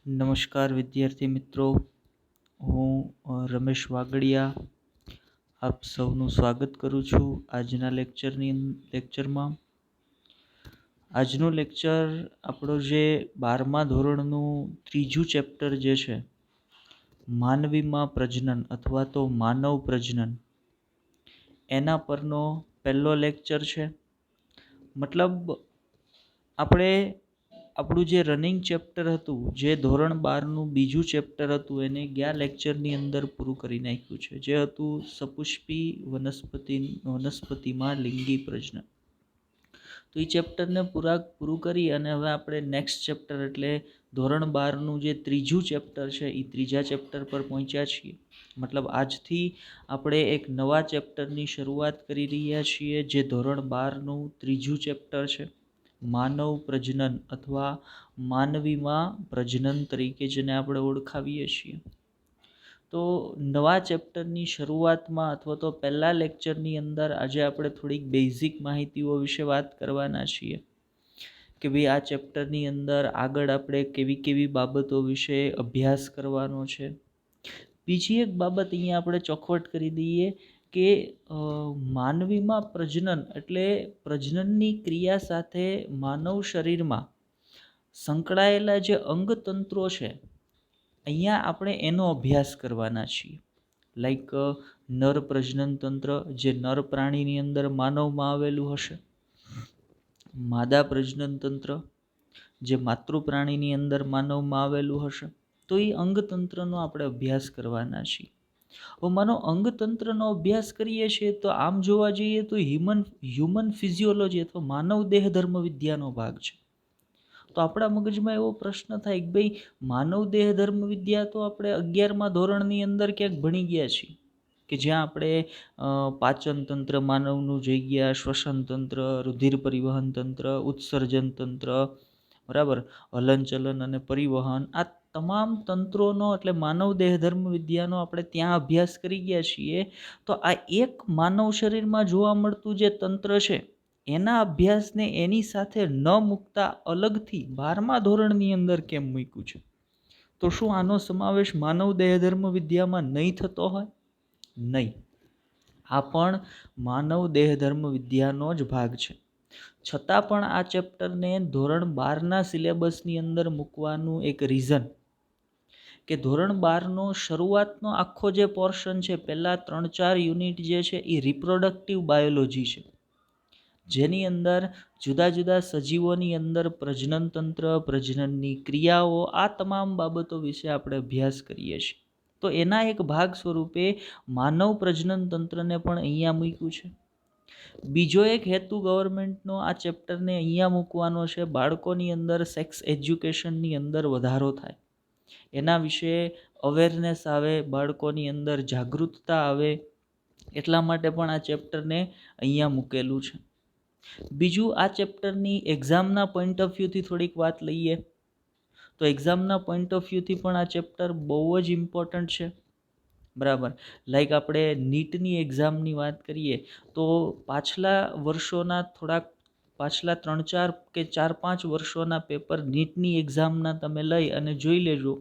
નમસ્કાર વિદ્યાર્થી મિત્રો, હું રમેશ વાગડિયા આપ સૌનું સ્વાગત કરું છું આજના લેક્ચરમાં. આજનું લેક્ચર આપણો જે 12મા ધોરણનું ત્રીજું ચેપ્ટર જે છે માનવીમાં પ્રજનન અથવા તો માનવ પ્રજનન, એના પરનો પહેલો લેક્ચર છે. મતલબ આપણે આપણું જે રનિંગ ચેપ્ટર હતું, જે ધોરણ 12નું બીજું ચેપ્ટર હતું, એને ગયા લેક્ચરની અંદર પૂરું કરી નાખ્યું છે, જે હતું સપુષ્પી વનસ્પતિમાં લિંગી પ્રજનન. તો એ ચેપ્ટરને પૂરું કરી અને હવે આપણે નેક્સ્ટ ચેપ્ટર એટલે ધોરણ 12નું જે ત્રીજું ચેપ્ટર છે એ ત્રીજા ચેપ્ટર પર પહોંચ્યા છીએ. મતલબ આજથી આપણે એક નવા ચેપ્ટરની શરૂઆત કરી રહ્યા છીએ, જે ધોરણ 12નું ત્રીજું ચેપ્ટર છે, માનવ પ્રજનન અથવા માનવીમાં પ્રજનન તરીકે જેને આપણે ઓળખાવીએ છીએ. તો નવા ચેપ્ટરની શરૂઆતમાં અથવા તો પહેલા લેક્ચરની અંદર આજે આપણે થોડીક બેઝિક માહિતીઓ વિશે વાત કરવાના છીએ કે ભાઈ આ ચેપ્ટરની અંદર આગળ આપણે કેવી કેવી બાબતો વિશે અભ્યાસ કરવાનો છે. બીજી એક બાબત અહીંયા આપણે ચોખવટ કરી દઈએ કે માનવીમાં પ્રજનન એટલે પ્રજનનની ક્રિયા સાથે માનવ શરીરમાં સંકળાયેલા જે અંગતંત્રો છે, અહીંયા આપણે એનો અભ્યાસ કરવાના છીએ. લાઈક નર પ્રજનન તંત્ર જે નર પ્રાણીની અંદર માનવમાં આવેલું હશે, માદા પ્રજનન તંત્ર જે માતૃ પ્રાણીની અંદર માનવમાં આવેલું હશે. તો એ અંગતંત્રનો આપણે અભ્યાસ કરવાના છીએ. માનો અંગતંત્રનો અભ્યાસ કરીએ છીએ તો આમ જોવા જઈએ તો હ્યુમન ફિઝિયોલોજી અથવા માનવ દેહ ધર્મ વિદ્યાનો ભાગ છે. તો આપણા મગજમાં એવો પ્રશ્ન થાય કે ભાઈ માનવ દેહ ધર્મ વિદ્યા તો આપણે 11મા ધોરણની અંદર ક્યાંક ભણી ગયા છીએ, કે જ્યાં આપણે પાચન તંત્ર માનવનું જોઈ ગયા, શ્વસન તંત્ર, રુધિર પરિવહન તંત્ર, ઉત્સર્જન તંત્ર, બરાબર, હલનચલન અને પરિવહન, આ તમામ તંત્રોનો એટલે માનવ દેહ ધર્મ વિદ્યાનો આપણે ત્યાં અભ્યાસ કરી ગયા છીએ. તો આ એક માનવ શરીરમાં જોવા મળતું જે તંત્ર છે એના અભ્યાસને એની સાથે ન મૂકતા અલગથી 12મા ધોરણની અંદર કેમ મૂક્યું છે? તો શું આનો સમાવેશ માનવ દેહ ધર્મ વિદ્યામાં નહીં થતો હોય? નહીં, આ પણ માનવ દેહ ધર્મ વિદ્યાનો જ ભાગ છે. છતાં પણ આ ચેપ્ટરને ધોરણ 12ના સિલેબસની અંદર મૂકવાનું એક રીઝન કે ધોરણ 12નો શરૂઆતનો આખો જે પોર્શન છે, પહેલા 3-4 યુનિટ જે છે એ રિપ્રોડક્ટિવ બાયોલોજી છે, જેની અંદર જુદા જુદા સજીવોની અંદર પ્રજનન તંત્ર, પ્રજનનની ક્રિયાઓ, આ તમામ બાબતો વિશે આપણે અભ્યાસ કરીએ છીએ. તો એના એક ભાગ સ્વરૂપે માનવ પ્રજનન તંત્રને પણ અહીંયા મૂક્યું છે. બીજો એક હેતુ ગવર્મેન્ટનો આ ચેપ્ટરને અહીંયા મૂકવાનો છે, બાળકોની અંદર સેક્સ એજ્યુકેશનની અંદર વધારો થાય, એના વિશે અવેરનેસ આવે, બાળકોની અંદર જાગૃતતા આવે, એટલા માટે પણ આ ચેપ્ટરને અહીંયા મૂકેલું છે. બીજું, આ ચેપ્ટરની એક્ઝામના પોઈન્ટ ઓફ વ્યૂથી થોડીક વાત લઈએ તો એક્ઝામના પોઈન્ટ ઓફ વ્યૂથી પણ આ ચેપ્ટર બહુ જ ઇમ્પોર્ટન્ટ છે. બરાબર, લાઈક આપણે નીટની એક્ઝામની વાત કરીએ તો પાછલા 3-4 કે 4-5 વર્ષોના પેપર નીટની એક્ઝામના તમે લઈ અને જોઈ લેજો.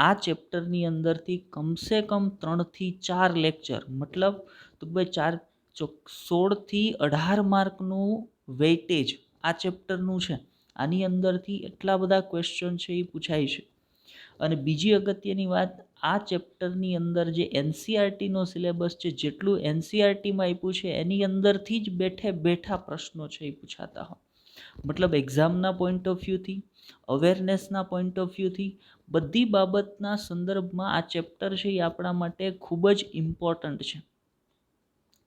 આ ચેપ્ટરની અંદરથી કમસે કમ 3 થી 4 લેક્ચર, મતલબ તો ભાઈ 16 થી 18 માર્કનું વેઇટેજ આ ચેપ્ટરનું છે. આની અંદરથી એટલા બધા ક્વેશ્ચન છે એ પૂછાય છે. અને બીજી અગત્યની વાત, આ ચેપ્ટરની અંદર જે એનસીઆરટીનો સિલેબસ છે, જેટલું એનસીઆરટીમાં આપ્યું છે એની અંદરથી જ બેઠા પ્રશ્નો છે એ પૂછાતા હોય. મતલબ એક્ઝામના પોઈન્ટ ઓફ વ્યૂથી, અવેરનેસના પોઈન્ટ ઓફ વ્યૂથી, બધી બાબતના સંદર્ભમાં આ ચેપ્ટર છે એ આપણા માટે ખૂબ જ ઇમ્પોર્ટન્ટ છે.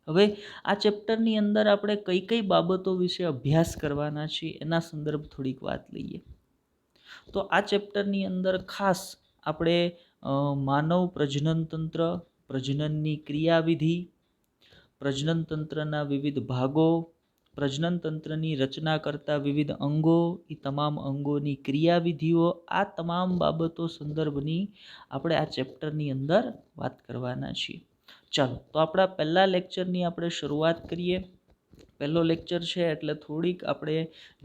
હવે આ ચેપ્ટરની અંદર આપણે કઈ કઈ બાબતો વિશે અભ્યાસ કરવાના છીએ એના સંદર્ભ થોડીક વાત લઈએ. તો આ ચેપ્ટરની અંદર ખાસ આપણે માનવ પ્રજનન તંત્ર, પ્રજનનની ક્રિયાવિધિ, પ્રજનન તંત્રના વિવિધ ભાગો, પ્રજનન તંત્રની રચના કરતા વિવિધ અંગો, એ તમામ અંગોની ક્રિયાવિધિઓ, આ તમામ બાબતો સંદર્ભની આપણે આ ચેપ્ટરની અંદર વાત કરવાના છીએ. ચાલો, તો આપણા પહેલા લેક્ચરની આપણે શરૂઆત કરીએ. પહેલો લેક્ચર છે એટલે થોડીક આપણે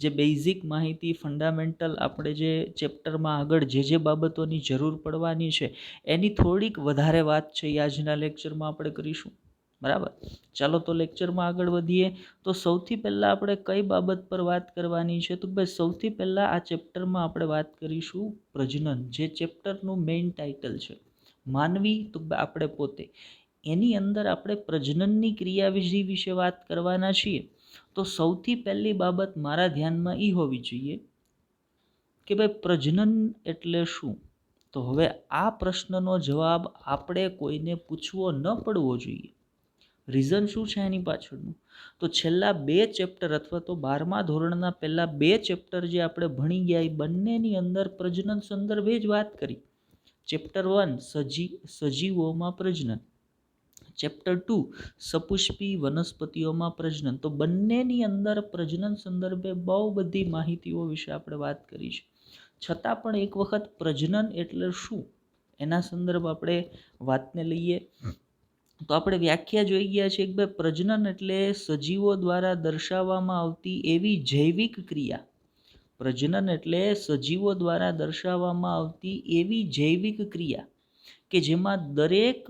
જે બેઝિક માહિતી ફંડામેન્ટલ આપણે જે ચેપ્ટરમાં આગળ જે બાબતોની જરૂર પડવાની છે એની થોડીક વધારે વાત છે એ આજના લેક્ચરમાં આપણે કરીશું. બરાબર, ચાલો તો લેક્ચરમાં આગળ વધીએ. તો સૌથી પહેલાં આપણે કઈ બાબત પર વાત કરવાની છે? તો ભાઈ સૌથી પહેલાં આ ચેપ્ટરમાં આપણે વાત કરીશું પ્રજનન, જે ચેપ્ટરનું મેઇન ટાઇટલ છે. માનવી તો આપણે પોતે, એની અંદર આપણે પ્રજનનની ક્રિયાવિધિ વિશે વાત કરવાના છીએ. તો સૌથી પહેલી બાબત મારા ધ્યાનમાં એ હોવી જોઈએ કે ભાઈ પ્રજનન એટલે શું? તો હવે આ પ્રશ્નનો જવાબ આપણે કોઈને પૂછવો ન પડવો જોઈએ. રીઝન શું છે એની પાછળનું? તો છેલ્લા 2 ચેપ્ટર અથવા તો 12મા ધોરણના પહેલા 2 ચેપ્ટર જે આપણે ભણી ગયા એ બંનેની અંદર પ્રજનન સંદર્ભે જ વાત કરી. ચેપ્ટર 1 સજીવોમાં પ્રજનન, ચેપ્ટર 2 સપુષ્પી વનસ્પતિઓમાં પ્રજનન. તો બંનેની અંદર પ્રજનન સંદર્ભે બહુ બધી માહિતીઓ વિશે આપણે વાત કરી છે. છતાં પણ એક વખત પ્રજનન એટલે શું એના સંદર્ભ આપણે વાતને લઈએ. તો આપણે વ્યાખ્યા જોઈ ગયા છે કે ભાઈ પ્રજનન એટલે સજીવો દ્વારા દર્શાવવામાં આવતી એવી જૈવિક ક્રિયા. પ્રજનન એટલે સજીવો દ્વારા દર્શાવવામાં આવતી એવી જૈવિક ક્રિયા કે જેમાં દરેક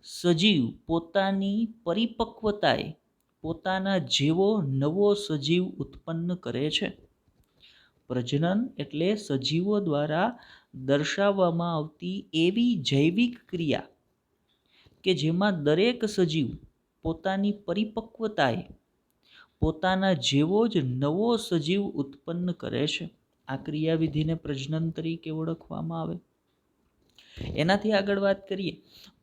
સજીવ પોતાની પરિપક્વતાએ પોતાના જેવો નવો સજીવ ઉત્પન્ન કરે છે. પ્રજનન એટલે સજીવો દ્વારા દર્શાવવામાં આવતી એવી જૈવિક ક્રિયા કે જેમાં દરેક સજીવ પોતાની પરિપક્વતાએ પોતાના જેવો જ નવો સજીવ ઉત્પન્ન કરે છે. આ ક્રિયાવિધિને પ્રજનન તરીકે ઓળખવામાં આવે. એનાથી આગળ વાત કરીએ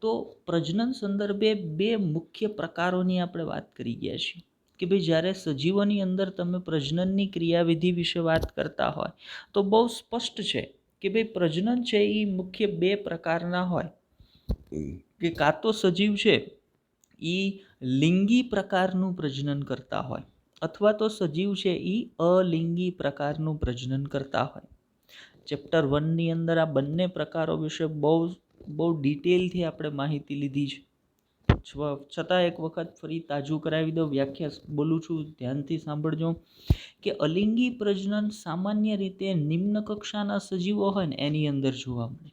તો પ્રજનન સંદર્ભે 2 મુખ્ય પ્રકારોની આપણે વાત કરી ગયા છીએ કે ભાઈ જ્યારે સજીવોની અંદર તમે પ્રજનનની ક્રિયાવિધિ વિશે વાત કરતા હોય તો બહુ સ્પષ્ટ છે કે ભાઈ પ્રજનન છે એ મુખ્ય 2 પ્રકારના હોય કે કાં તો સજીવ છે એ લિંગી પ્રકારનું પ્રજનન કરતા હોય અથવા તો સજીવ છે એ અલિંગી પ્રકારનું પ્રજનન કરતા હોય. ચેપ્ટર 1ની અંદર આ બંને પ્રકારો વિશે બહુ ડિટેલથી આપણે માહિતી લીધી છે. છતાં એક વખત ફરી તાજું કરાવી દો, વ્યાખ્યા બોલું છું ધ્યાનથી સાંભળજો કે અલિંગી પ્રજનન સામાન્ય રીતે નિમ્ન કક્ષાના સજીવો હોય ને એની અંદર જોવા મળે.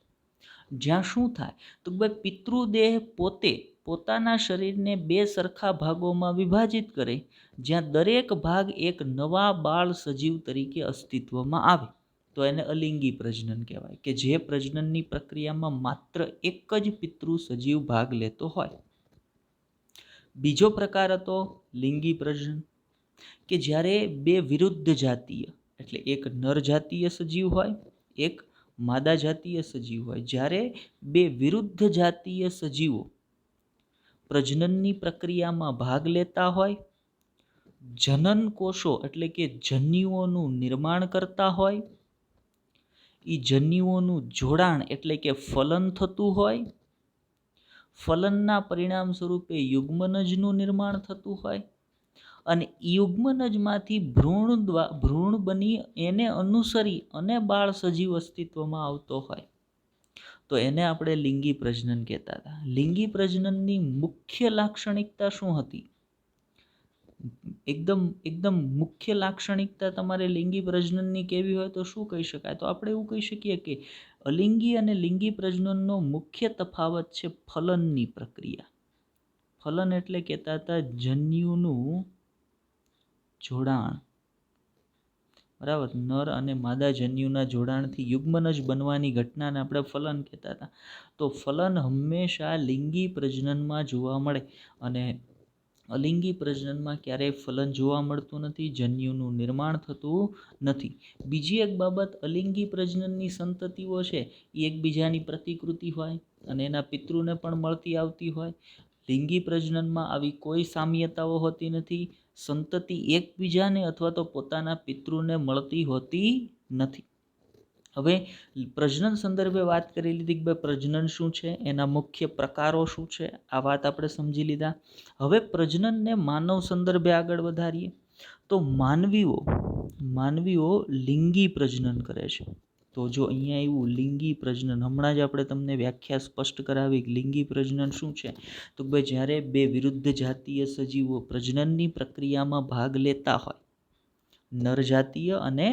જ્યાં શું થાય તો ભાઈ પિતૃદેહ પોતાના શરીરને 2 સરખા ભાગોમાં વિભાજિત કરે, જ્યાં દરેક ભાગ એક નવા બાળ સજીવ તરીકે અસ્તિત્વમાં આવે. તો એને અલિંગી પ્રજનન કહેવાય કે જે પ્રજનનની પ્રક્રિયામાં માત્ર એક જ પિતૃ સજીવ ભાગ લેતો હોય. બીજો પ્રકાર હતો લિંગી પ્રજનન કે જ્યારે 2 વિરુદ્ધ જાતીય એટલે એક નર જાતીય સજીવ હોય, એક માદા જાતીય સજીવ હોય. જ્યારે 2 વિરુદ્ધ જાતીય સજીવો પ્રજનનની પ્રક્રિયામાં ભાગ લેતા હોય, જનન કોષો એટલે કે જન્યુઓનું નિર્માણ કરતા હોય, એ જન્યુઓનું જોડાણ એટલે કે ફલન થતું હોય, ફલનના પરિણામ સ્વરૂપે યુગ્મનજનું નિર્માણ થતું હોય અને યુગ્મનજમાંથી ભ્રૂણ બની એને અનુસરી અને બાળ સજીવ અસ્તિત્વમાં આવતો હોય તો એને આપણે લિંગી પ્રજનન કહેતા હતા. લિંગી પ્રજનનની મુખ્ય લાક્ષણિકતા શું હતી? એકદમ મુખ્ય લાક્ષણિકતા તમારે લિંગી પ્રજનનની કેવી હોય તો શું કહી શકાય? તો આપણે એવું કહી શકીએ કે અલિંગી અને લિંગી પ્રજનનનો મુખ્ય તફાવત છે ફલનની પ્રક્રિયા. ફલન એટલે કહેતા હતા જન્યુનું જોડાણ. બરાબર, નર અને માદા જન્યુના જોડાણથી યુગ્મનજ બનવાની ઘટનાને આપણે ફલન કહેતા હતા. તો ફલન હંમેશા લિંગી પ્રજનનમાં જોવા મળે અને અલિંગી પ્રજનનમાં ક્યારેય ફલન જોવા મળતું નથી, જન્યુનું નિર્માણ થતું નથી. બીજી એક બાબત, અલિંગી પ્રજનનની સંતતિઓ છે એ એકબીજાની પ્રતિકૃતિ હોય અને એના પિતૃને પણ મળતી આવતી હોય. લિંગી પ્રજનનમાં આવી કોઈ સામ્યતાઓ હોતી નથી. સંતતિ એકબીજાને અથવા તો પોતાના પિતૃને મળતી હોતી નથી. હવે પ્રજનન સંદર્ભે વાત કરી લીધી કે પ્રજનન શું છે, એના મુખ્ય પ્રકારો શું છે, આ વાત આપણે સમજી લીધા. હવે પ્રજનનને માનવ સંદર્ભે આગળ વધારીએ તો માનવીઓ લિંગી પ્રજનન કરે છે. તો જો અહીંયા એવું લિંગી પ્રજનન, હમણાં જ આપણે તમને વ્યાખ્યા સ્પષ્ટ કરાવી લિંગી પ્રજનન શું છે. તો ભાઈ જ્યારે બે વિરુદ્ધ જાતીય સજીવો પ્રજનનની પ્રક્રિયામાં ભાગ લેતા હોય, નર જાતીય અને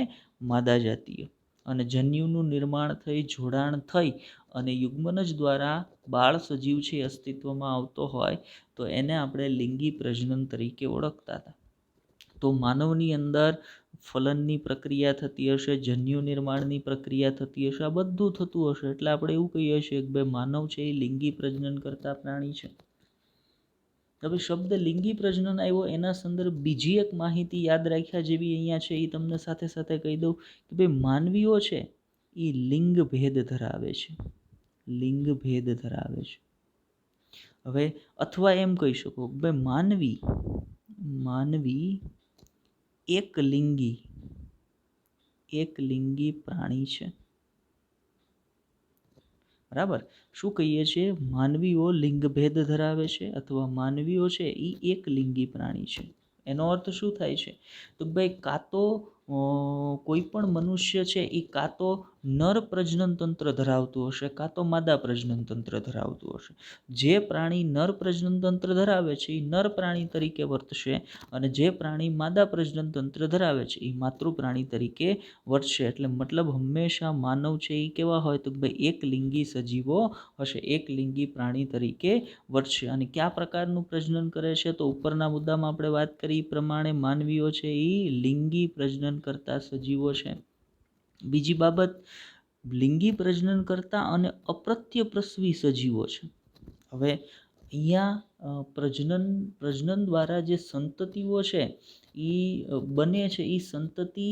માદા જાતીય, અને જન્યુનું નિર્માણ થઈ, જોડાણ થઈ અને યુગ્મનજ દ્વારા બાળ સજીવ છે અસ્તિત્વમાં આવતો હોય તો એને આપણે લિંગી પ્રજનન તરીકે ઓળખતા હતા. તો માનવની અંદર ફલનની પ્રક્રિયા થતી હશે, જન્યુ નિર્માણની પ્રક્રિયા થતી હશે, આ બધું થતું હશે, એટલે આપણે એવું કહીએ છીએ કે ભાઈ માનવ છે એ લિંગી પ્રજનન કરતા પ્રાણી છે. હવે શબ્દ લિંગી પ્રજનન આવ્યો એના સંદર્ભ બીજી એક માહિતી યાદ રાખ્યા જેવી અહીંયા છે, એ તમને સાથે સાથે કહી દઉં કે ભાઈ માનવીઓ છે એ લિંગ ભેદ ધરાવે છે, લિંગ ભેદ ધરાવે છે. હવે અથવા એમ કહી શકો ભાઈ માનવી એક લિંગી પ્રાણી છે. બરાબર, શું કહીએ છીએ? માનવીઓ લિંગભેદ ધરાવે છે અથવા માનવીઓ છે એ એક લિંગી પ્રાણી છે. એનો અર્થ શું થાય છે? તો ભાઈ કાં તો કોઈ પણ મનુષ્ય છે એ કાં તો નર પ્રજનન તંત્ર ધરાવતું હશે, કાં તો માદા પ્રજનન તંત્ર ધરાવતું હશે. જે પ્રાણી નર પ્રજનન તંત્ર ધરાવે છે એ નર પ્રાણી તરીકે વર્તશે, અને જે પ્રાણી માદા પ્રજનન તંત્ર ધરાવે છે એ માતૃ પ્રાણી તરીકે વર્તશે. એટલે મતલબ હંમેશા માનવ છે એ કેવા હોય તો ભાઈ એક લિંગી સજીવો હશે, એક લિંગી પ્રાણી તરીકે વર્તશે. અને કયા પ્રકારનું પ્રજનન કરે છે? તો ઉપરના મુદ્દામાં આપણે વાત કરી પ્રમાણે માનવીઓ છે એ લિંગી પ્રજનન કરતા સજીવો છે. બીજી બાબત, લિંગી પ્રજનન કરતા અને અપ્રત્યપ્રસવી સજીવો છે. હવે અહીંયા પ્રજનન દ્વારા જે સંતતિઓ છે એ બને છે, એ સંતતિ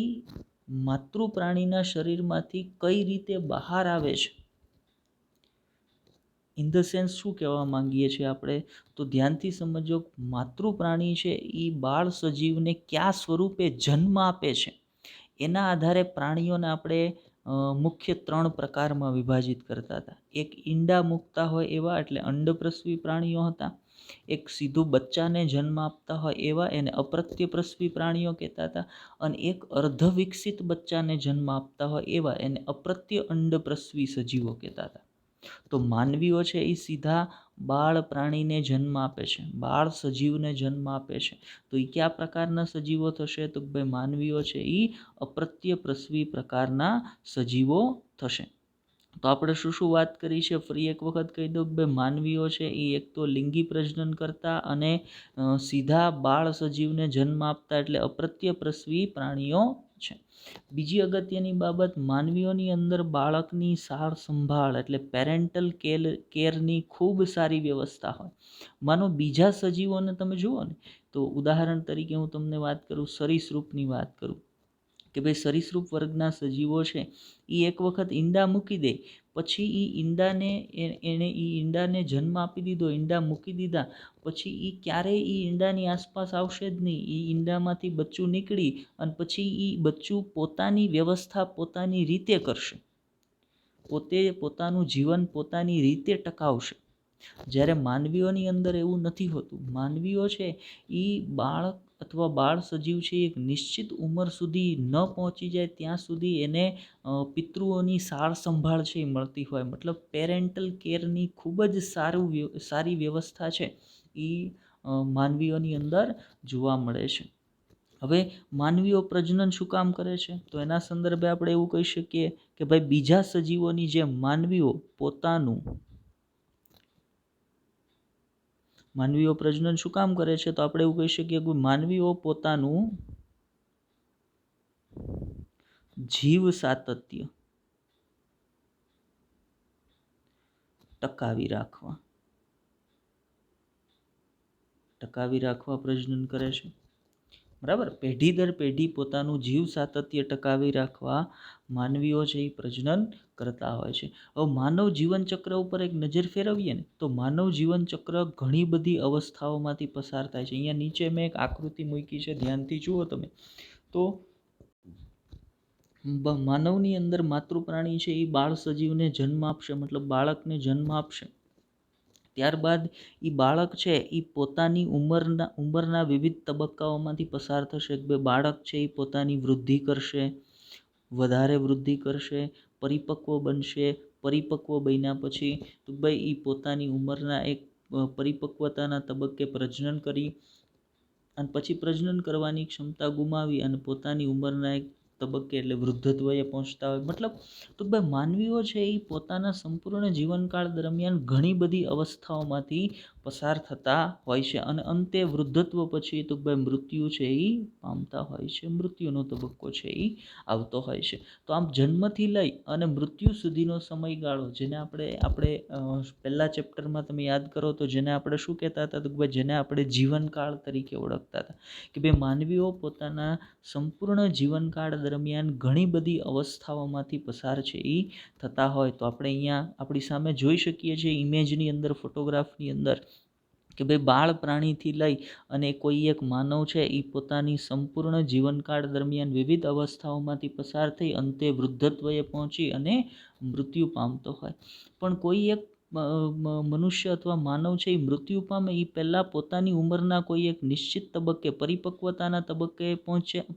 માતૃ પ્રાણીના શરીરમાંથી કઈ રીતે બહાર આવે છે, ઇન ધ સેન્સ શું કહેવા માંગીએ છીએ આપણે, તો ધ્યાનથી સમજો. માતૃ પ્રાણી છે એ બાળ સજીવને કયા સ્વરૂપે જન્મ આપે છે એના આધારે પ્રાણીઓને આપણે મુખ્ય 3 પ્રકારમાં વિભાજિત કરતા હતા. એક ઈંડા મૂકતા હોય એવા, એટલે અંડપ્રસવી પ્રાણીઓ હતા. એક સીધું બચ્ચાને જન્મ આપતા હોય એવા, એને અપ્રત્યપ્રસવી પ્રાણીઓ કહેતા હતા. અને એક અર્ધ વિકસિત બચ્ચાને જન્મ આપતા હોય એવા, એને અપ્રત્ય અંડપ્રસવી સજીવો કહેતા હતા. તો માનવીઓ છે એ સીધા બાળ પ્રાણીને જન્મ આપે છે, બાળ સજીવને જન્મ આપે છે. તો એ કયા પ્રકારના સજીવો થશે? તો ભાઈ માનવીઓ છે એ અપ્રત્યપ્રસવી પ્રકારના સજીવો થશે. તો આપણે શું વાત કરી છે? ફરી એક વખત કહી દઉં કે ભાઈ માનવીઓ છે એ એક તો લિંગી પ્રજનન કરતા અને સીધા બાળ સજીવને જન્મ આપતા, એટલે અપ્રત્યપ્રસવી પ્રાણીઓ છે. બીજી અગત્યની બાબત, માનવીઓની અંદર બાળકની સાર સંભાળ એટલે પેરેન્ટલ કેરની ખૂબ સારી વ્યવસ્થા હોય. માનો બીજા સજીવોને તમે જુઓ ને, તો ઉદાહરણ તરીકે હું તમને વાત કરું, સરીસૃપની વાત કરું કે ભાઈ સરીસૃપ વર્ગના સજીવો છે એ એક વખત ઈંડા મૂકી દે, પછી એ ઈંડાને જન્મ આપી દીધો, ઈંડા મૂકી દીધા પછી એ ક્યારેય એ ઈંડાની આસપાસ આવશે જ નહીં. એ ઈંડામાંથી બચ્ચું નીકળી અને પછી એ બચ્ચું પોતાની વ્યવસ્થા પોતાની રીતે કરશે, પોતે પોતાનું જીવન પોતાની રીતે ટકાવશે. જ્યારે માનવીઓની અંદર એવું નથી હોતું. માનવીઓ છે એ બાળક અથવા બાળ સજીવ છે એક નિશ્ચિત ઉંમર સુધી ન પહોંચી જાય ત્યાં સુધી એને પિતૃઓની સાર સંભાળ છે એ મળતી હોય. મતલબ પેરેન્ટલ કેરની ખૂબ જ સારી વ્યવસ્થા છે એ માનવીઓની અંદર જોવા મળે છે. હવે માનવીઓ પ્રજનન શું કામ કરે છે? તો એના સંદર્ભે આપણે એવું કહી શકીએ કે ભાઈ બીજા સજીવોની જેમ માનવીઓ પ્રજનન શું કામ કરે છે? તો આપણે એવું કહી શકીએ કે માનવીઓ પોતાનું જીવ સાતત્ય ટકાવી રાખવા પ્રજનન કરે છે. બરાબર, પેઢી દર પેઢી પોતાનું જીવ સાતત્ય ટકાવી રાખવા માનવીઓ છે એ પ્રજનન કરતા હોય છે. હવે માનવ જીવનચક્ર ઉપર એક નજર ફેરવીએ ને, તો માનવ જીવનચક્ર ઘણી બધી અવસ્થાઓમાંથી પસાર થાય છે. અહીંયા નીચે મેં એક આકૃતિ મૂકી છે, ધ્યાનથી જુઓ તમે. તો માનવની અંદર માતૃ પ્રાણી છે એ બાળ સજીવને જન્મ આપશે, મતલબ બાળકને જન્મ આપશે. ત્યારબાદ એ બાળક છે એ પોતાની ઉંમરના વિવિધ તબક્કાઓમાંથી પસાર થશે. બાળક છે એ પોતાની વૃદ્ધિ કરશે, વધારે વૃદ્ધિ કરશે, પરિપક્વ બનશે. પરિપક્વ બન્યા પછી તો ભાઈ એ પોતાની ઉંમરના એક પરિપક્વતાના તબક્કે પ્રજનન કરી અને પછી પ્રજનન કરવાની ક્ષમતા ગુમાવી અને પોતાની ઉંમરના એક તબક્કે એટલે વૃદ્ધત્વએ પહોંચતા હોય. મતલબ તો ભાઈ માનવીઓ છે એ પોતાના સંપૂર્ણ જીવનકાળ દરમિયાન ઘણી બધી અવસ્થાઓમાંથી પસાર થતા હોય છે અને અંતે વૃદ્ધત્વ પછી તો ભાઈ મૃત્યુ છે એ પામતા હોય છે. મૃત્યુનો તબક્કો છે એ આવતો હોય છે. તો આમ જન્મથી લઈ અને મૃત્યુ સુધીનો સમયગાળો જેને આપણે પહેલા ચેપ્ટરમાં તમે યાદ કરો તો જેને આપણે શું કહેતા હતા, તો ભાઈ જેને આપણે જીવનકાળ તરીકે ઓળખતા હતા કે ભાઈ માનવીઓ પોતાના સંપૂર્ણ જીવનકાળ દરમિયાન ઘણી બધી અવસ્થાઓમાંથી પસાર છે એ થતા હોય. તો આપણે અહીંયા આપણી સામે જોઈ શકીએ છીએ ઇમેજની અંદર, ફોટોગ્રાફની અંદર કે ભાઈ બાળ પ્રાણીથી લઈ અને કોઈ એક માનવ છે એ પોતાની સંપૂર્ણ જીવનકાળ દરમિયાન વિવિધ અવસ્થાઓમાંથી પસાર થઈ અંતે વૃદ્ધત્વએ પહોંચી અને મૃત્યુ પામતો હોય. પણ કોઈ એક મનુષ્ય અથવા માનવ છે એ મૃત્યુ પામે એ પહેલાં પોતાની ઉંમરના કોઈ એક નિશ્ચિત તબક્કે પરિપક્વતાના તબક્કે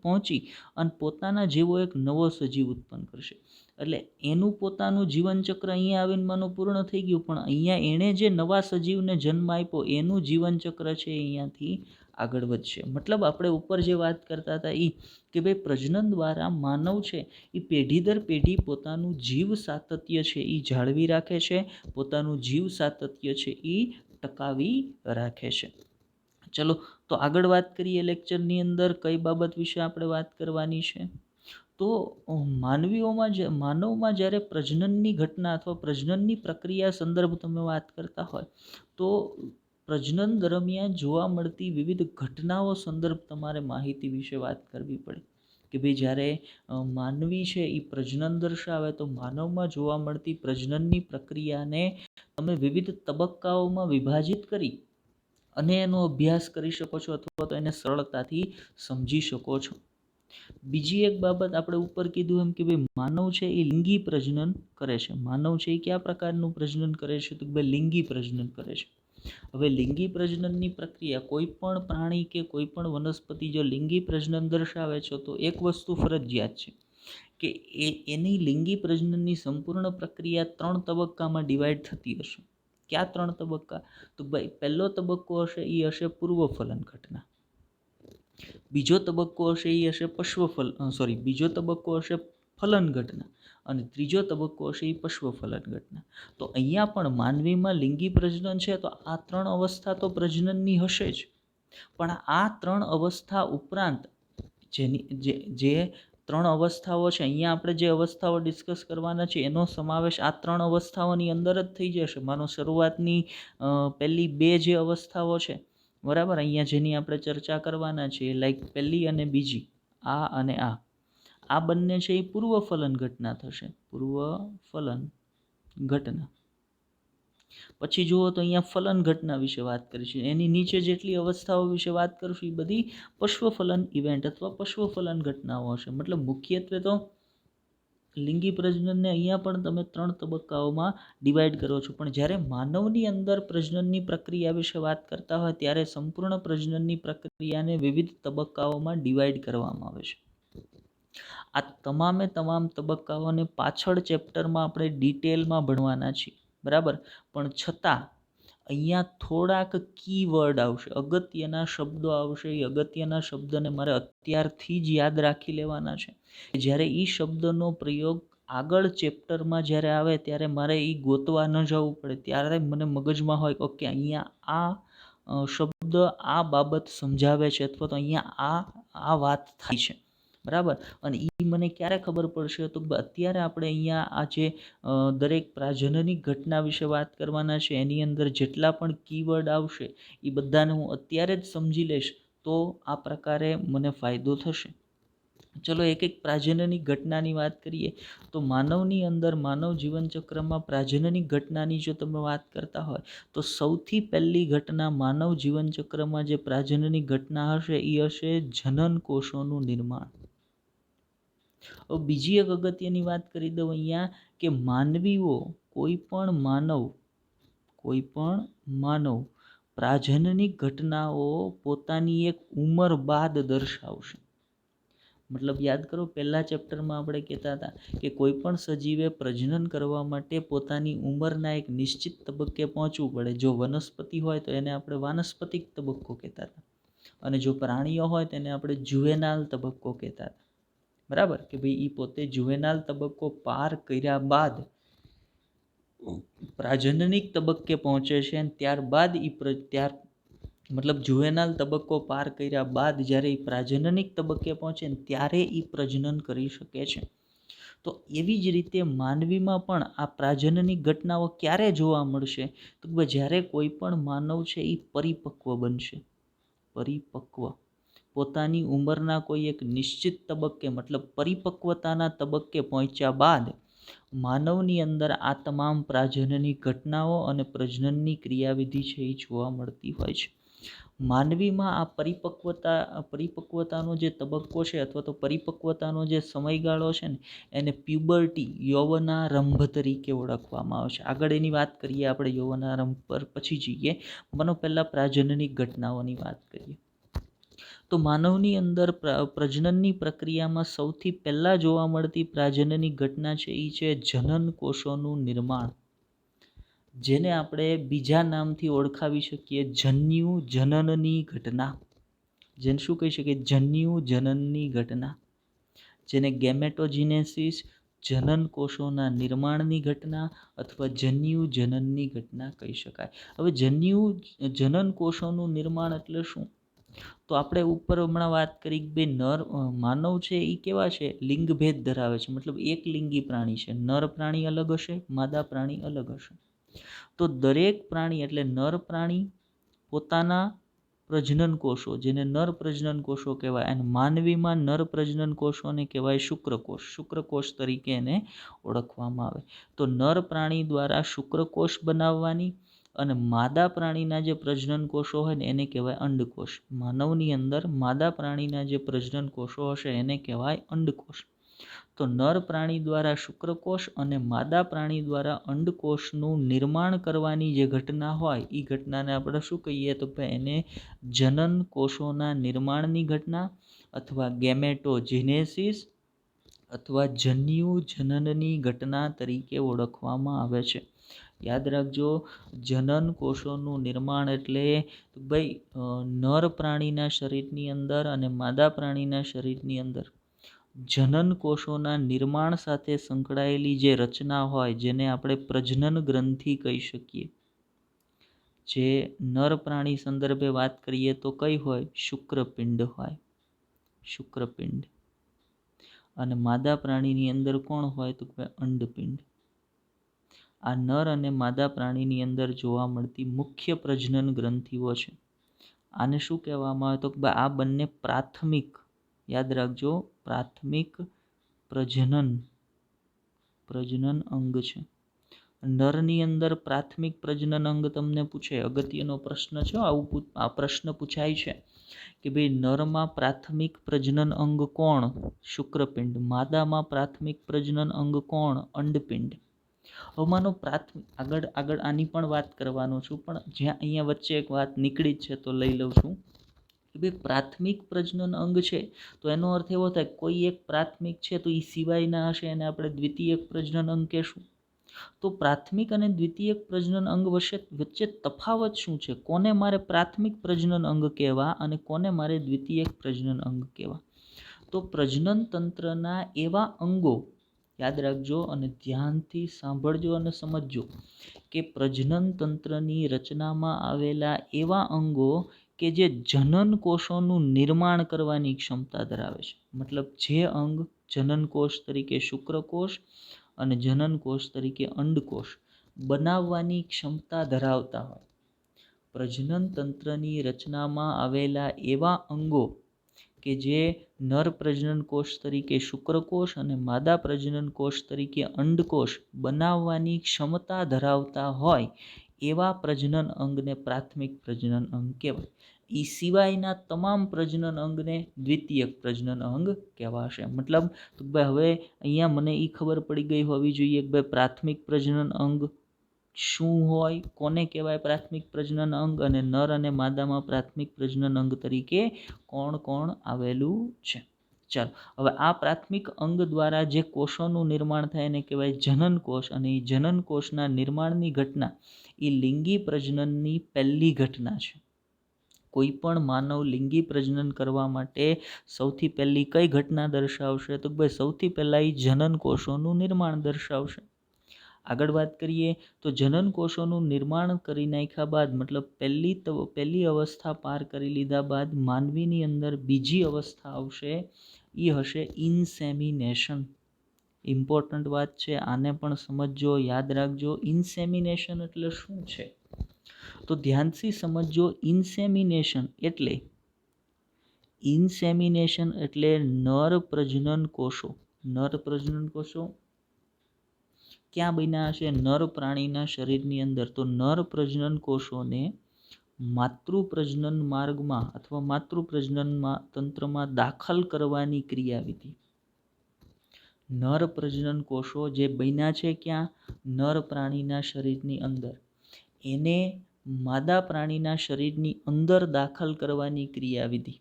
પહોંચી અને પોતાના જેવો એક નવો સજીવ ઉત્પન્ન કરશે. એટલે એનું પોતાનું જીવનચક્ર અહીંયા આવીને માનો પૂર્ણ થઈ ગયું, પણ અહીંયા એણે જે નવા સજીવને જન્મ આપ્યો એનું જીવનચક્ર છે અહીંયાથી આગળ વધશે. મતલબ આપણે ઉપર જે વાત કરતા હતા એ કે ભાઈ પ્રજનન દ્વારા માનવ છે એ પેઢી દર પેઢી પોતાનું જીવ સાતત્ય છે એ જાળવી રાખે છે, પોતાનું જીવ સાતત્ય છે એ ટકાવી રાખે છે. ચલો તો આગળ વાત કરીએ લેક્ચરની અંદર કઈ બાબત વિશે આપણે વાત કરવાની છે. તો માનવમાં જ્યારે પ્રજનનની ઘટના અથવા પ્રજનનની પ્રક્રિયા સંદર્ભ તમે વાત કરતા હોય તો પ્રજનન દરમિયાન જોવા મળતી વિવિધ ઘટનાઓ સંદર્ભ તમારે માહિતી વિશે વાત કરવી પડે કે ભાઈ જ્યારે માનવી છે એ પ્રજનન દર્શાવે તો માનવમાં જોવા મળતી પ્રજનનની પ્રક્રિયાને તમે વિવિધ તબક્કાઓમાં વિભાજિત કરી અને એનો અભ્યાસ કરી શકો છો અથવા તો એને સરળતાથી સમજી શકો છો. બીજી એક બાબત આપણે ઉપર કીધું એમ કે ભાઈ માનવ છે એ લિંગી પ્રજનન કરે છે. માનવ છે એ કયા પ્રકારનું પ્રજનન કરે છે, તો ભાઈ લિંગી પ્રજનન કરે છે. હવે લિંગી પ્રજનનની પ્રક્રિયા કોઈ પણ પ્રાણી કે કોઈ પણ વનસ્પતિ જો લિંગી પ્રજનન દર્શાવે છે તો એક વસ્તુ ફરજિયાત છે કે એની લિંગી પ્રજનનની સંપૂર્ણ પ્રક્રિયા 3 તબક્કામાં ડિવાઈડ થતી હશે. કયા 3 તબક્કા? તો ભાઈ પહેલો તબક્કો હશે એ હશે પૂર્વફલન ઘટના, બીજો તબક્કો હશે એ હશે બીજો તબક્કો હશે ફલન ઘટના અને ત્રીજો તબક્કો હશે એ પશ્વફલન ઘટના. તો અહીંયા પણ માનવીમાં લિંગી પ્રજનન છે તો આ 3 અવસ્થા તો પ્રજનનની હશે જ, પણ આ 3 અવસ્થા ઉપરાંત જે 3 અવસ્થાઓ છે અહીંયા આપણે જે અવસ્થાઓ ડિસ્કસ કરવાના છે એનો સમાવેશ આ 3 અવસ્થાઓની અંદર જ થઈ જશે. માનો શરૂઆતની પહેલી 2 જે અવસ્થાઓ છે બરાબર, અહીંયા જેની આપણે ચર્ચા કરવાના છે લાઈક પહેલી અને બીજી આ અને આ બંને છે એ પૂર્વફલન ઘટના થશે. પૂર્વફલન ઘટના પછી જુઓ તો અહીંયા ફલન ઘટના વિશે વાત કરીશું. એની નીચે જેટલી અવસ્થાઓ વિશે વાત કરીશું એ બધી પશ્વફલન ઇવેન્ટ અથવા પશ્વફલન ઘટનાઓ હશે. મતલબ મુખ્યત્વે તો લિંગી પ્રજનનને અહીંયા પણ તમે 3 તબક્કાઓમાં ડિવાઈડ કરો છો, પણ જ્યારે માનવની અંદર પ્રજનનની પ્રક્રિયા વિશે વાત કરતા હોય ત્યારે સંપૂર્ણ પ્રજનનની પ્રક્રિયાને વિવિધ તબક્કાઓમાં ડિવાઈડ કરવામાં આવે છે. આ તમામ તબક્કાઓને પાછળ ચેપ્ટરમાં આપણે ડિટેલમાં ભણવાના છીએ બરાબર, પણ છતાં અહીંયા થોડાક કીવર્ડ આવશે, અગત્યના શબ્દો આવશે. એ અગત્યના શબ્દને મારે અત્યારથી જ યાદ રાખી લેવાના છે. જ્યારે એ શબ્દનો પ્રયોગ આગળ ચેપ્ટરમાં જ્યારે આવે ત્યારે મારે એ ગોતવા ન જવું પડે, ત્યારે મને મગજમાં હોય ઓકે અહીંયા આ શબ્દ આ બાબત સમજાવે છે અથવા તો અહીંયા આ વાત થાય છે બરાબર. અને એ મને ક્યારે ખબર પડશે તો અત્યારે આપણે અહીંયા આ જે દરેક પ્રજનનની ઘટના વિશે વાત કરવાના છે એની અંદર જેટલા પણ કીવર્ડ આવશે એ બધાને હું અત્યારે જ સમજી લઈશ તો આ પ્રકારે મને ફાયદો થશે. ચલો એક પ્રજનનની ઘટનાની વાત કરીએ તો માનવની અંદર માનવ જીવનચક્રમાં પ્રજનનની ઘટનાની જો તમે વાત કરતા હોય તો સૌથી પહેલી ઘટના માનવ જીવનચક્રમાં જે પ્રજનનની ઘટના હશે એ હશે જનન કોષોનું નિર્માણ. બીજી એક અગત્યની વાત કરી દઉં અહીંયા કે માનવીઓ કોઈ પણ માનવ પ્રજનનની ઘટનાઓ પોતાની એક ઉંમર બાદ દર્શાવશે મતલબ યાદ કરો, પહેલા ચેપ્ટરમાં આપણે કહેતા હતા કે કોઈ પણ સજીવે પ્રજનન કરવા માટે પોતાની ઉંમરના એક નિશ્ચિત તબક્કે પહોંચવું પડે. જો વનસ્પતિ હોય તો એને આપણે વાનસ્પતિક તબક્કો કહેતા હતા, અને જો પ્રાણીઓ હોય તેને આપણે જુવેનાલ તબક્કો કહેતા હતા. બરાબર, કે ભાઈ એ પોતે જુવેનાલ તબક્કો પાર કર્યા બાદ પ્રાજનનિક તબક્કે પહોંચે છે, અને ત્યારબાદ મતલબ જુવેનાલ તબક્કો પાર કર્યા બાદ જ્યારે એ પ્રાજનનિક તબક્કે પહોંચે ને ત્યારે એ પ્રજનન કરી શકે છે. તો એવી જ રીતે માનવીમાં પણ આ પ્રાજનનિક ઘટનાઓ ક્યારે જોવા મળશે? તો જ્યારે કોઈ પણ માનવ છે એ પરિપક્વ બનશે. પરિપક્વ પોતાની ઉંમરના કોઈ એક નિશ્ચિત તબક્કે, મતલબ પરિપક્વતાના તબક્કે પહોંચ્યા બાદ માનવની અંદર આ તમામ પ્રાજનનિક ઘટનાઓ અને પ્રજનનની ક્રિયાવિધિ છે એ જોવા મળતી હોય છે. માનવીમાં આ પરિપક્વતાનો જે તબક્કો છે અથવા તો પરિપક્વતાનો જે સમયગાળો છે ને એને પ્યુબર્ટી, યૌવનારંભ તરીકે ઓળખવામાં આવે છે. આગળ એની વાત કરીએ આપણે, યૌવનારંભ પર પછી જઈએ. પહેલાં પ્રાજનનિક ઘટનાઓની વાત કરીએ. તો માનવની અંદર પ્રજનનની પ્રક્રિયામાં સૌથી પહેલાં જોવા મળતી પ્રાજનનિક ઘટના છે એ છે જનન કોષોનું નિર્માણ, જેને આપણે બીજા નામથી ઓળખાવી શકીએ જન્યુ જનનની ઘટના. જેને શું કહી શકીએ? જન્યુ જનનની ઘટના, જેને ગેમેટોજીનેસિસ, જનન કોષોના નિર્માણની ઘટના અથવા જન્યુ જનનની ઘટના કહી શકાય. હવે જનન કોષોનું નિર્માણ એટલે શું? તો આપણે ઉપર હમણાં વાત કરી કે ભાઈ માનવ છે એ કેવા છે? લિંગભેદ ધરાવે છે, મતલબ એક લિંગી પ્રાણી છે. નર પ્રાણી અલગ હશે, માદા પ્રાણી અલગ હશે. તો દરેક પ્રાણી એટલે નર પ્રાણી પોતાના પ્રજનન કોષો, જેને નર પ્રજનન કોષો કહેવાય, અને માનવીમાં નર પ્રજનન કોષોને કહેવાય શુક્રકોષ. શુક્રકોષ તરીકે એને ઓળખવામાં આવે. તો નર પ્રાણી દ્વારા શુક્રકોષ બનાવવાની અને માદા પ્રાણીના જે પ્રજનન કોષો હોય ને એને કહેવાય અંડકોષ. માનવની અંદર માદા પ્રાણીના જે પ્રજનન કોષો હશે એને કહેવાય અંડકોષ. તો નર પ્રાણી દ્વારા શુક્રકોષ અને માદા પ્રાણી દ્વારા અંડકોષનું નિર્માણ કરવાની જે ઘટના હોય એ ઘટનાને આપણે શું કહીએ? તો એને જનન કોષોના નિર્માણની ઘટના અથવા ગેમેટોજીનેસિસ અથવા જન્યુ જનનની ઘટના તરીકે ઓળખવામાં આવે છે. યાદ રાખજો, જનન કોષોનું નિર્માણ એટલે ભાઈ નર પ્રાણીના શરીરની અંદર અને માદા પ્રાણીના શરીરની અંદર જનન કોષોના નિર્માણ સાથે સંકળાયેલી જે રચના હોય જેને આપણે પ્રજનન ગ્રંથિ કહી શકીએ. જે નર પ્રાણી સંદર્ભે વાત કરીએ તો કઈ હોય? શુક્રપિંડ હોય, શુક્રપિંડ. અને માદા પ્રાણીની અંદર કોણ હોય? તો અંડપિંડ. આ નર અને માદા પ્રાણીની અંદર જોવા મળતી મુખ્ય પ્રજનન ગ્રંથિઓ છે. આને શું કહેવામાં આવે? તો આ બંને પ્રાથમિક, યાદ રાખજો, પ્રાથમિક પ્રજનન અંગ છે. નરની અંદર પ્રાથમિક પ્રજનન અંગ તમને પૂછે, અગત્યનો પ્રશ્ન છે. આ પ્રશ્ન પૂછાય છે કે ભાઈ નરમાં પ્રાથમિક પ્રજનન અંગ કોણ? શુક્રપિંડ. માદામાં પ્રાથમિક પ્રજનન અંગ કોણ? અંડપિંડ. હવે માનો આગળ આની પણ વાત કરવાનો છું, પણ જ્યાં અહીંયા વચ્ચે એક વાત નીકળી છે તો લઈ લઉં છું કે ભાઈ પ્રાથમિક પ્રજનન અંગ છે તો એનો અર્થ એવો થાય કોઈ એક પ્રાથમિક છે તો એ સિવાયના હશે એને આપણે દ્વિતીયક પ્રજનન અંગ કહેશું. તો પ્રાથમિક અને દ્વિતીયક પ્રજનન અંગ વચ્ચે તફાવત શું છે? કોને મારે પ્રાથમિક પ્રજનન અંગ કહેવા અને કોને મારે દ્વિતીયક પ્રજનન અંગ કહેવા? તો પ્રજનન તંત્રના એવા અંગો, યાદ રાખજો અને ધ્યાનથી સાંભળજો અને સમજજો કે પ્રજનન તંત્રની રચનામાં આવેલા એવા અંગો કે જે જનન કોષોનું નિર્માણ કરવાની ક્ષમતા ધરાવે છે. મતલબ જે અંગ જનન કોષ તરીકે શુક્રકોષ અને જનન કોષ તરીકે અંડકોષ બનાવવાની ક્ષમતા ધરાવતા હોય. પ્રજનન તંત્રની રચનામાં આવેલા એવા અંગો કે જે નર પ્રજનન કોષ તરીકે શુક્રકોષ અને માદા પ્રજનન કોષ તરીકે અંડકોષ બનાવવાની ક્ષમતા ધરાવતા હોય એવા પ્રજનન અંગને પ્રાથમિક પ્રજનન અંગ કહેવાય. એ સિવાયના તમામ પ્રજનન અંગને દ્વિતીયક પ્રજનન અંગ કહેવાશે. મતલબ હવે અહીંયા મને એ ખબર પડી ગઈ હોવી જોઈએ કે ભાઈ પ્રાથમિક પ્રજનન અંગ શું હોય, કોને કહેવાય પ્રાથમિક પ્રજનન અંગ, અને નર અને માદામાં પ્રાથમિક પ્રજનન અંગ તરીકે કોણ કોણ આવેલું છે. ચાલો, હવે આ પ્રાથમિક અંગ દ્વારા જે કોષોનું નિર્માણ થાય એને કહેવાય જનન કોષ, અને એ જનન કોષના નિર્માણની ઘટના એ લિંગી પ્રજનનની પહેલી ઘટના છે. કોઈ પણ માનવ લિંગી પ્રજનન કરવા માટે સૌથી પહેલી કઈ ઘટના દર્શાવશે? તો ભાઈ સૌથી પહેલાં એ જનન કોષોનું નિર્માણ દર્શાવશે. આગળ વાત કરીએ તો જનન કોષોનું નિર્માણ કરી નાખ્યા બાદ, મતલબ પહેલી અવસ્થા પાર કરી લીધા બાદ માનવીની અંદર બીજી અવસ્થા આવશે, એ હશે ઇન્સેમિનેશન. ઇમ્પોર્ટન્ટ વાત છે, આને પણ સમજજો, યાદ રાખજો. ઇન્સેમિનેશન એટલે શું છે? તો ધ્યાનથી સમજજો. ઇન્સેમિનેશન એટલે નર પ્રજનન કોષો. નર પ્રજનન કોષો ક્યાં બન્યા હશે? નર પ્રાણીના શરીરની અંદર. તો નર પ્રજનન કોષોને માતૃપ્રજનન માર્ગમાં અથવા માતૃપ્રજનન તંત્રમાં દાખલ કરવાની ક્રિયાવિધિ. નર પ્રજનન કોષો જે બન્યા છે ક્યાં? નર પ્રાણીના શરીરની અંદર, એને માદા પ્રાણીના શરીરની અંદર દાખલ કરવાની ક્રિયાવિધિ,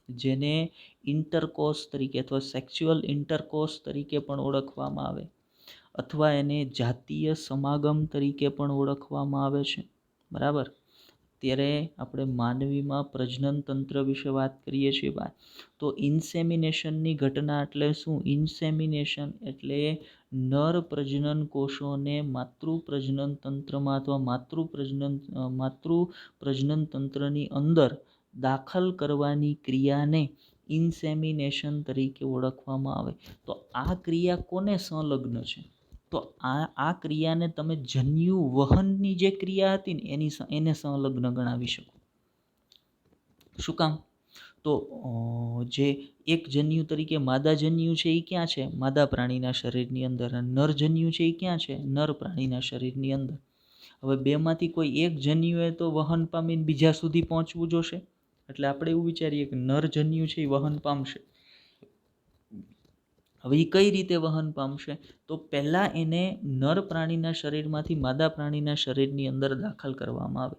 જેને ઇન્ટરકોર્સ તરીકે અથવા સેક્સ્યુઅલ ઇન્ટરકોર્સ તરીકે પણ ઓળખવામાં આવે, અથવા એને જાતીય સમાગમ તરીકે પણ ઓળખવામાં આવે છે. બરાબર. ત્યારે આપણે માનવીમાં પ્રજનન તંત્ર વિશે વાત કરીએ છીએ. તો ઇન્સેમિનેશનની ઘટના એટલે શું? ઇન્સેમિનેશન એટલે નર પ્રજનન કોષોને માતૃપ્રજનન તંત્રમાં અથવા માતૃપ્રજનન તંત્રની અંદર દાખલ કરવાની ક્રિયાને ઇન્સેમિનેશન તરીકે ઓળખવામાં આવે. તો આ ક્રિયા કોને સંલગ્ન છે? તો આ ક્રિયાને તમે જન્યુ વહનની જે ક્રિયા હતી ને એને સંલગ્ન ગણાવી શકો. શું કામ? તો જે એક જન્યુ તરીકે માદા જન્યુ છે એ ક્યાં છે? માદા પ્રાણીના શરીરની અંદર. અને નર જન્યુ છે એ ક્યાં છે? નર પ્રાણીના શરીરની અંદર. હવે બેમાંથી કોઈ એક જન્યુએ તો વહન પામીને બીજા સુધી પહોંચવું જોશે. એટલે આપણે એવું વિચારીએ કે નર જન્યુ છે એ વહન પામશે. હવે એ કઈ રીતે વહન પામશે? તો પહેલાં એને નર પ્રાણીના શરીરમાંથી માદા પ્રાણીના શરીરની અંદર દાખલ કરવામાં આવે.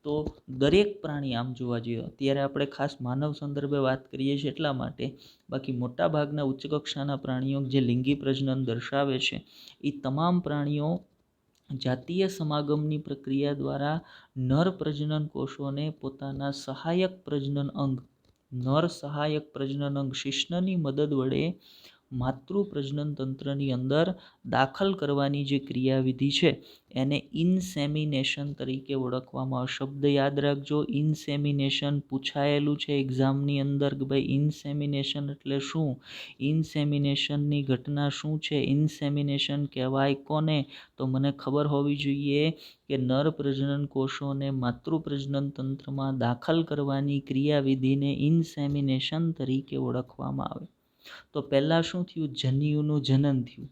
તો દરેક પ્રાણી, આમ જોવા જઈએ અત્યારે આપણે ખાસ માનવ સંદર્ભે વાત કરીએ છીએ એટલા માટે, બાકી મોટા ભાગના ઉચ્ચ કક્ષાના પ્રાણીઓ જે લિંગી પ્રજનન દર્શાવે છે એ તમામ પ્રાણીઓ જાતીય સમાગમની પ્રક્રિયા દ્વારા નર પ્રજનન કોષોને પોતાના સહાયક પ્રજનન અંગ, નર સહાયક પ્રજનન અંગ શિશ્નની મદદ વડે માતૃ પ્રજનન તંત્રની અંદર દાખલ કરવાની જે ક્રિયાવિધિ છે એને ઇન્સેમિનેશન તરીકે ઓળખવામાં આવે. શબ્દ યાદ રાખજો, ઇન્સેમિનેશન. પૂછાયેલું છે એક્ઝામની અંદર કે ભાઈ ઇન્સેમિનેશન એટલે શું? ઇન્સેમિનેશનની ઘટના શું છે? ઇન્સેમિનેશન કહેવાય કોને? તો મને ખબર હોવી જોઈએ કે નર પ્રજનન કોષોને માતૃ પ્રજનન તંત્રમાં દાખલ કરવાની ક્રિયાવિધિને ઇન્સેમિનેશન તરીકે ઓળખવામાં આવે. તો પહેલાં શું થયું? જન્યુનું જનન થયું.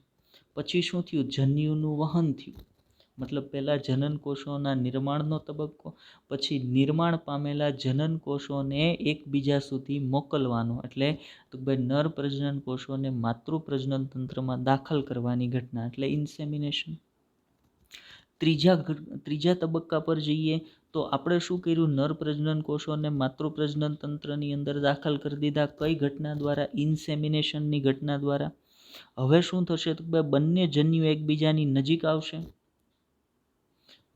પછી શું થયું? જન્યુનું વહન થયું. મતલબ પહેલાં જનન કોષોના નિર્માણનો તબક્કો, પછી નિર્માણ પામેલા જનન કોષોને એકબીજા સુધી મોકલવાનો, એટલે તો ભાઈ નર પ્રજનન કોષોને માતૃ પ્રજનન તંત્રમાં દાખલ કરવાની ઘટના, એટલે ઇન્સેમિનેશન. ત્રીજા તબક્કા પર જઈએ તો આપણે શું કર્યું? નર પ્રજનન કોષોને માતૃ પ્રજનન તંત્રની અંદર દાખલ કરી દીધા. કઈ ઘટના દ્વારા? ઇન્સેમિનેશનની ઘટના દ્વારા. હવે શું થશે? તો બંને જન્યુ એકબીજાની નજીક આવશે.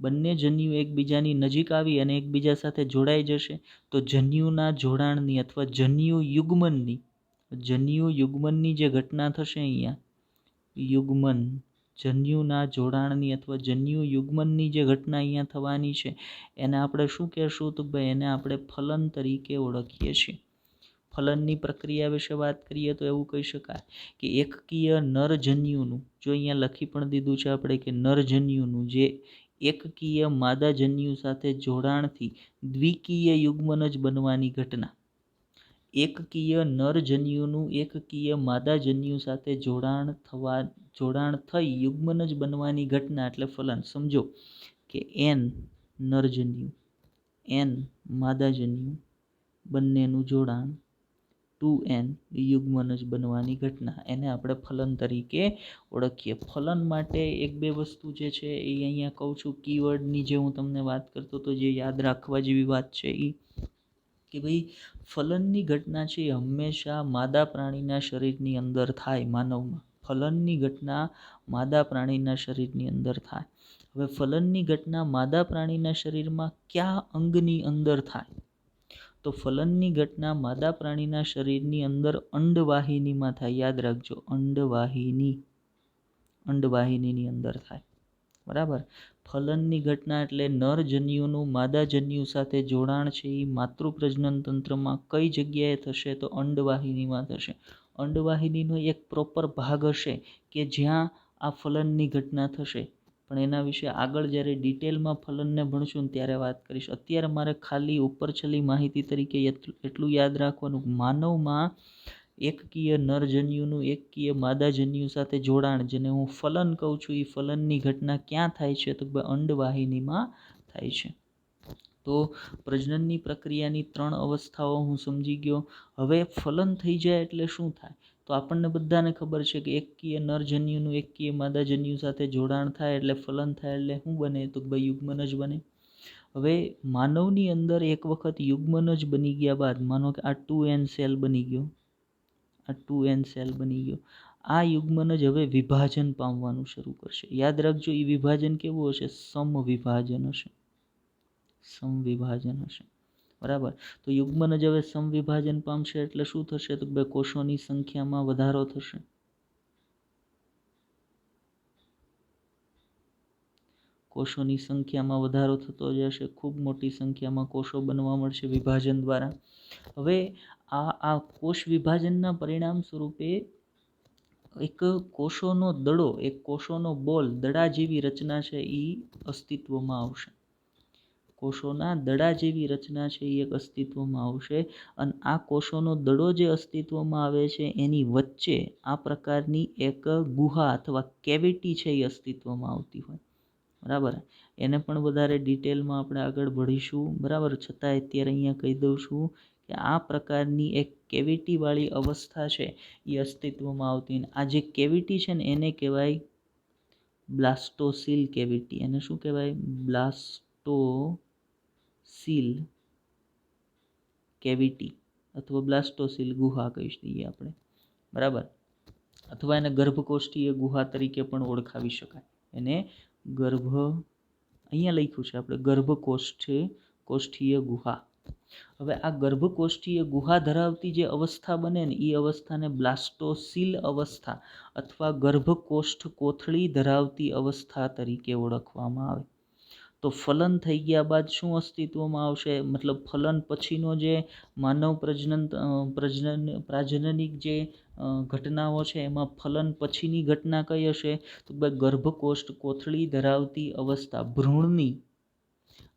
બંને જન્યુ એકબીજાની નજીક આવી અને એકબીજા સાથે જોડાઈ જશે. તો જન્યુના જોડાણની અથવા જન્યુ યુગ્મનની જે ઘટના થશે અહીંયા, યુગ્મન, જન્યુના જોડાણની અથવા જન્યુ યુગ્મનની જે ઘટના અહીંયા થવાની છે એને આપણે શું કહેશું? તો ભાઈ એને આપણે ફલન તરીકે ઓળખીએ છીએ. ફલનની પ્રક્રિયા વિશે વાત કરીએ તો એવું કહી શકાય કે એકકીય નરજન્યુનું, જો અહીંયા લખી પણ દીધું છે આપણે કે નરજન્યુનું જે એકકીય માદા જન્યુ સાથે જોડાણથી દ્વિકીય યુગ્મન જ બનવાની ઘટના. એકકીય નરજન્યુનું એકકીય માદા જન્યુ સાથે જોડાણ થઈ યુગ્મન જ બનવાની ઘટના એટલે ફલન. સમજો કે N નરજન્યુ, N માદાજન્યુ, બંનેનું જોડાણ 2N યુગ્મન જ બનવાની ઘટના, એને આપણે ફલન તરીકે ઓળખીએ. ફલન માટે એક બે વસ્તુ જે છે એ અહીંયા કહું છું, કીવર્ડની જે હું તમને વાત કરતો તો જે યાદ રાખવા જેવી વાત છે એ કે ભાઈ ફલનની ઘટના છે એ હંમેશા માદા પ્રાણીના શરીરની અંદર થાય. માનવમાં ફલનની ઘટના માદા પ્રાણીના શરીરની અંદર થાય. હવે ફલનની ઘટના માદા પ્રાણીના શરીરમાં કયા અંગની અંદર થાય? તો ફલનની ઘટના માદા પ્રાણીના શરીરની અંદર અંડવાહિનીમાં થાય. યાદ રાખજો, અંડવાહિનીની અંદર થાય. બરાબર. ફલનની ઘટના એટલે નરજન્યુનું માદાજન્યુ સાથે જોડાણ છે એ માતૃપ્રજનન તંત્રમાં કઈ જગ્યાએ થશે? તો અંડવાહિનીમાં થશે. અંડવાહિનીનો એક પ્રોપર ભાગ હશે કે જ્યાં આ ફલનની ઘટના થશે, પણ એના વિશે આગળ જ્યારે ડિટેલમાં ફલનને ભણશું ને ત્યારે વાત કરીશ. અત્યારે મારે ખાલી ઉપરછલ્લી માહિતી તરીકે એટલું યાદ રાખવાનું, માનવમાં એકકીય નરજન્યુનું એકકીય માદાજન્યુ સાથે જોડાણ, જેને હું ફલન કહું છું, એ ફલનની ઘટના ક્યાં થાય છે? તો અંડવાહિનીમાં થાય છે. તો પ્રજનનની પ્રક્રિયાની 3 અવસ્થાઓ હું સમજી ગયો. હવે ફલન થઈ જાય એટલે શું થાય? તો આપણને બધાને ખબર છે કે એકકીય નરજન્યુનું એકકીય માદાજન્યુ સાથે જોડાણ થાય એટલે ફલન થાય એટલે શું બને? તો યુગ્મનજ બને. હવે માનવની અંદર એક વખત યુગ્મનજ બની ગયા બાદ, માનો કે આ 2n સેલ બની ગયો, આ યુગ્મનજ હવે વિભાજન પામવાનું શરૂ કરશે. યાદ રાખજો, એ વિભાજન કેવું હશે? સમવિભાજન હશે. બરાબર. તો યુગ્મનજ હવે સમવિભાજન પામશે એટલે શું થશે? તો કોષોની સંખ્યામાં વધારો થશે. કોષોની સંખ્યામાં વધારો થતો જશે. ખૂબ મોટી સંખ્યામાં કોષો બનવા મળશે વિભાજન દ્વારા. હવે આ કોષ વિભાજનના પરિણામ સ્વરૂપે એક કોષોનો દડો, એક કોષોનો બોલ, દડા જેવી રચના છે એ અસ્તિત્વમાં આવશે. કોષોના દડા જેવી રચના છે એ એક અસ્તિત્વમાં આવશે. અને આ કોષોનો દડો જે અસ્તિત્વમાં આવે છે એની વચ્ચે આ પ્રકારની એક ગુહા અથવા કેવિટી છે એ અસ્તિત્વમાં આવતી હોય. બરાબર. એને પણ વધારે ડિટેલમાં આપણે આગળ ભણીશું. બરાબર. છતાં અત્યારે અહીંયા કહી દઉં છું કે આ પ્રકારની એક કેવિટીવાળી અવસ્થા છે એ અસ્તિત્વમાં આવતી. આ જે કેવિટી છે ને એને કહેવાય બ્લાસ્ટોસીલ કેવિટી. એને શું કહેવાય? બ્લાસ્ટોસીલ કેવિટી અથવા બ્લાસ્ટોસીલ ગુહા કહી દઈએ આપણે. બરાબર. અથવા એને ગર્ભકોષ્ઠીય ગુહા તરીકે પણ ઓળખાવી શકાય. એને અહીંયા લખ્યું છે આપણે ગર્ભકોષ્ઠીય ગુહા. હવે આ ગર્ભકોષ્ઠીય ગુહા ધરાવતી જે અવસ્થા બને ને એ અવસ્થાને બ્લાસ્ટોસીલ અવસ્થા અથવા ગર્ભકોષ્ઠ કોથળી ધરાવતી અવસ્થા તરીકે ઓળખવામાં આવે. તો ફલન થઈ ગયા બાદ શું અસ્તિત્વમાં આવશે? મતલબ ફલન પછીનો જે માનવ પ્રાજનનિક જે ઘટનાઓ છે એમાં ફલન પછીની ઘટના કઈ હશે? તો ગર્ભકોષ્ઠ કોથળી ધરાવતી અવસ્થા, ભ્રૂણની.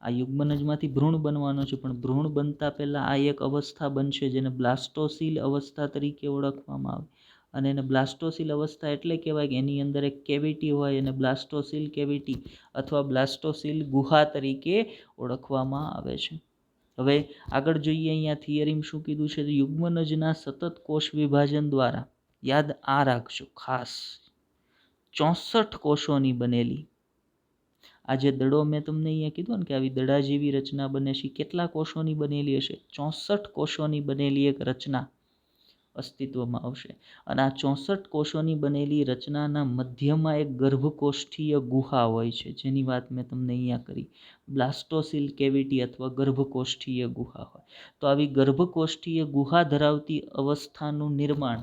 આ યુગ્મનજમાંથી ભ્રૂણ બનવાનો છે, પણ ભ્રૂણ બનતા પહેલાં આ એક અવસ્થા બનશે જેને બ્લાસ્ટોસીલ અવસ્થા તરીકે ઓળખવામાં આવે. અને એને બ્લાસ્ટોસીલ અવસ્થા એટલે કહેવાય કે એની અંદર એક કેવિટી હોય અને બ્લાસ્ટોસીલ કેવિટી અથવા બ્લાસ્ટોસીલ ગુહા તરીકે ઓળખવામાં આવે છે. હવે આગળ જોઈએ, અહીંયા થિયરીમાં શું કીધું છે? યુગ્મનજના સતત કોષ વિભાજન દ્વારા, યાદ આ રાખજો ખાસ, 64 કોષોની બનેલી આ જે દડો મેં તમને અહીંયા કીધું ને કે આવી દડા જેવી રચના બને છે, કેટલા કોષોની બનેલી હશે? 64 કોષોની બનેલી એક રચના અસ્તિત્વમાં આવશે. અને આ 64 કોષોની બનેલી રચનાના મધ્યમાં એક ગર્ભકોષ્ઠીય ગુહા હોય છે, જેની વાત મેં તમને અહીંયા કરી. બ્લાસ્ટોસીલ કેવિટી અથવા ગર્ભકોષ્ઠીય ગુહા હોય. તો આવી ગર્ભકોષ્ઠીય ગુહા ધરાવતી અવસ્થાનું નિર્માણ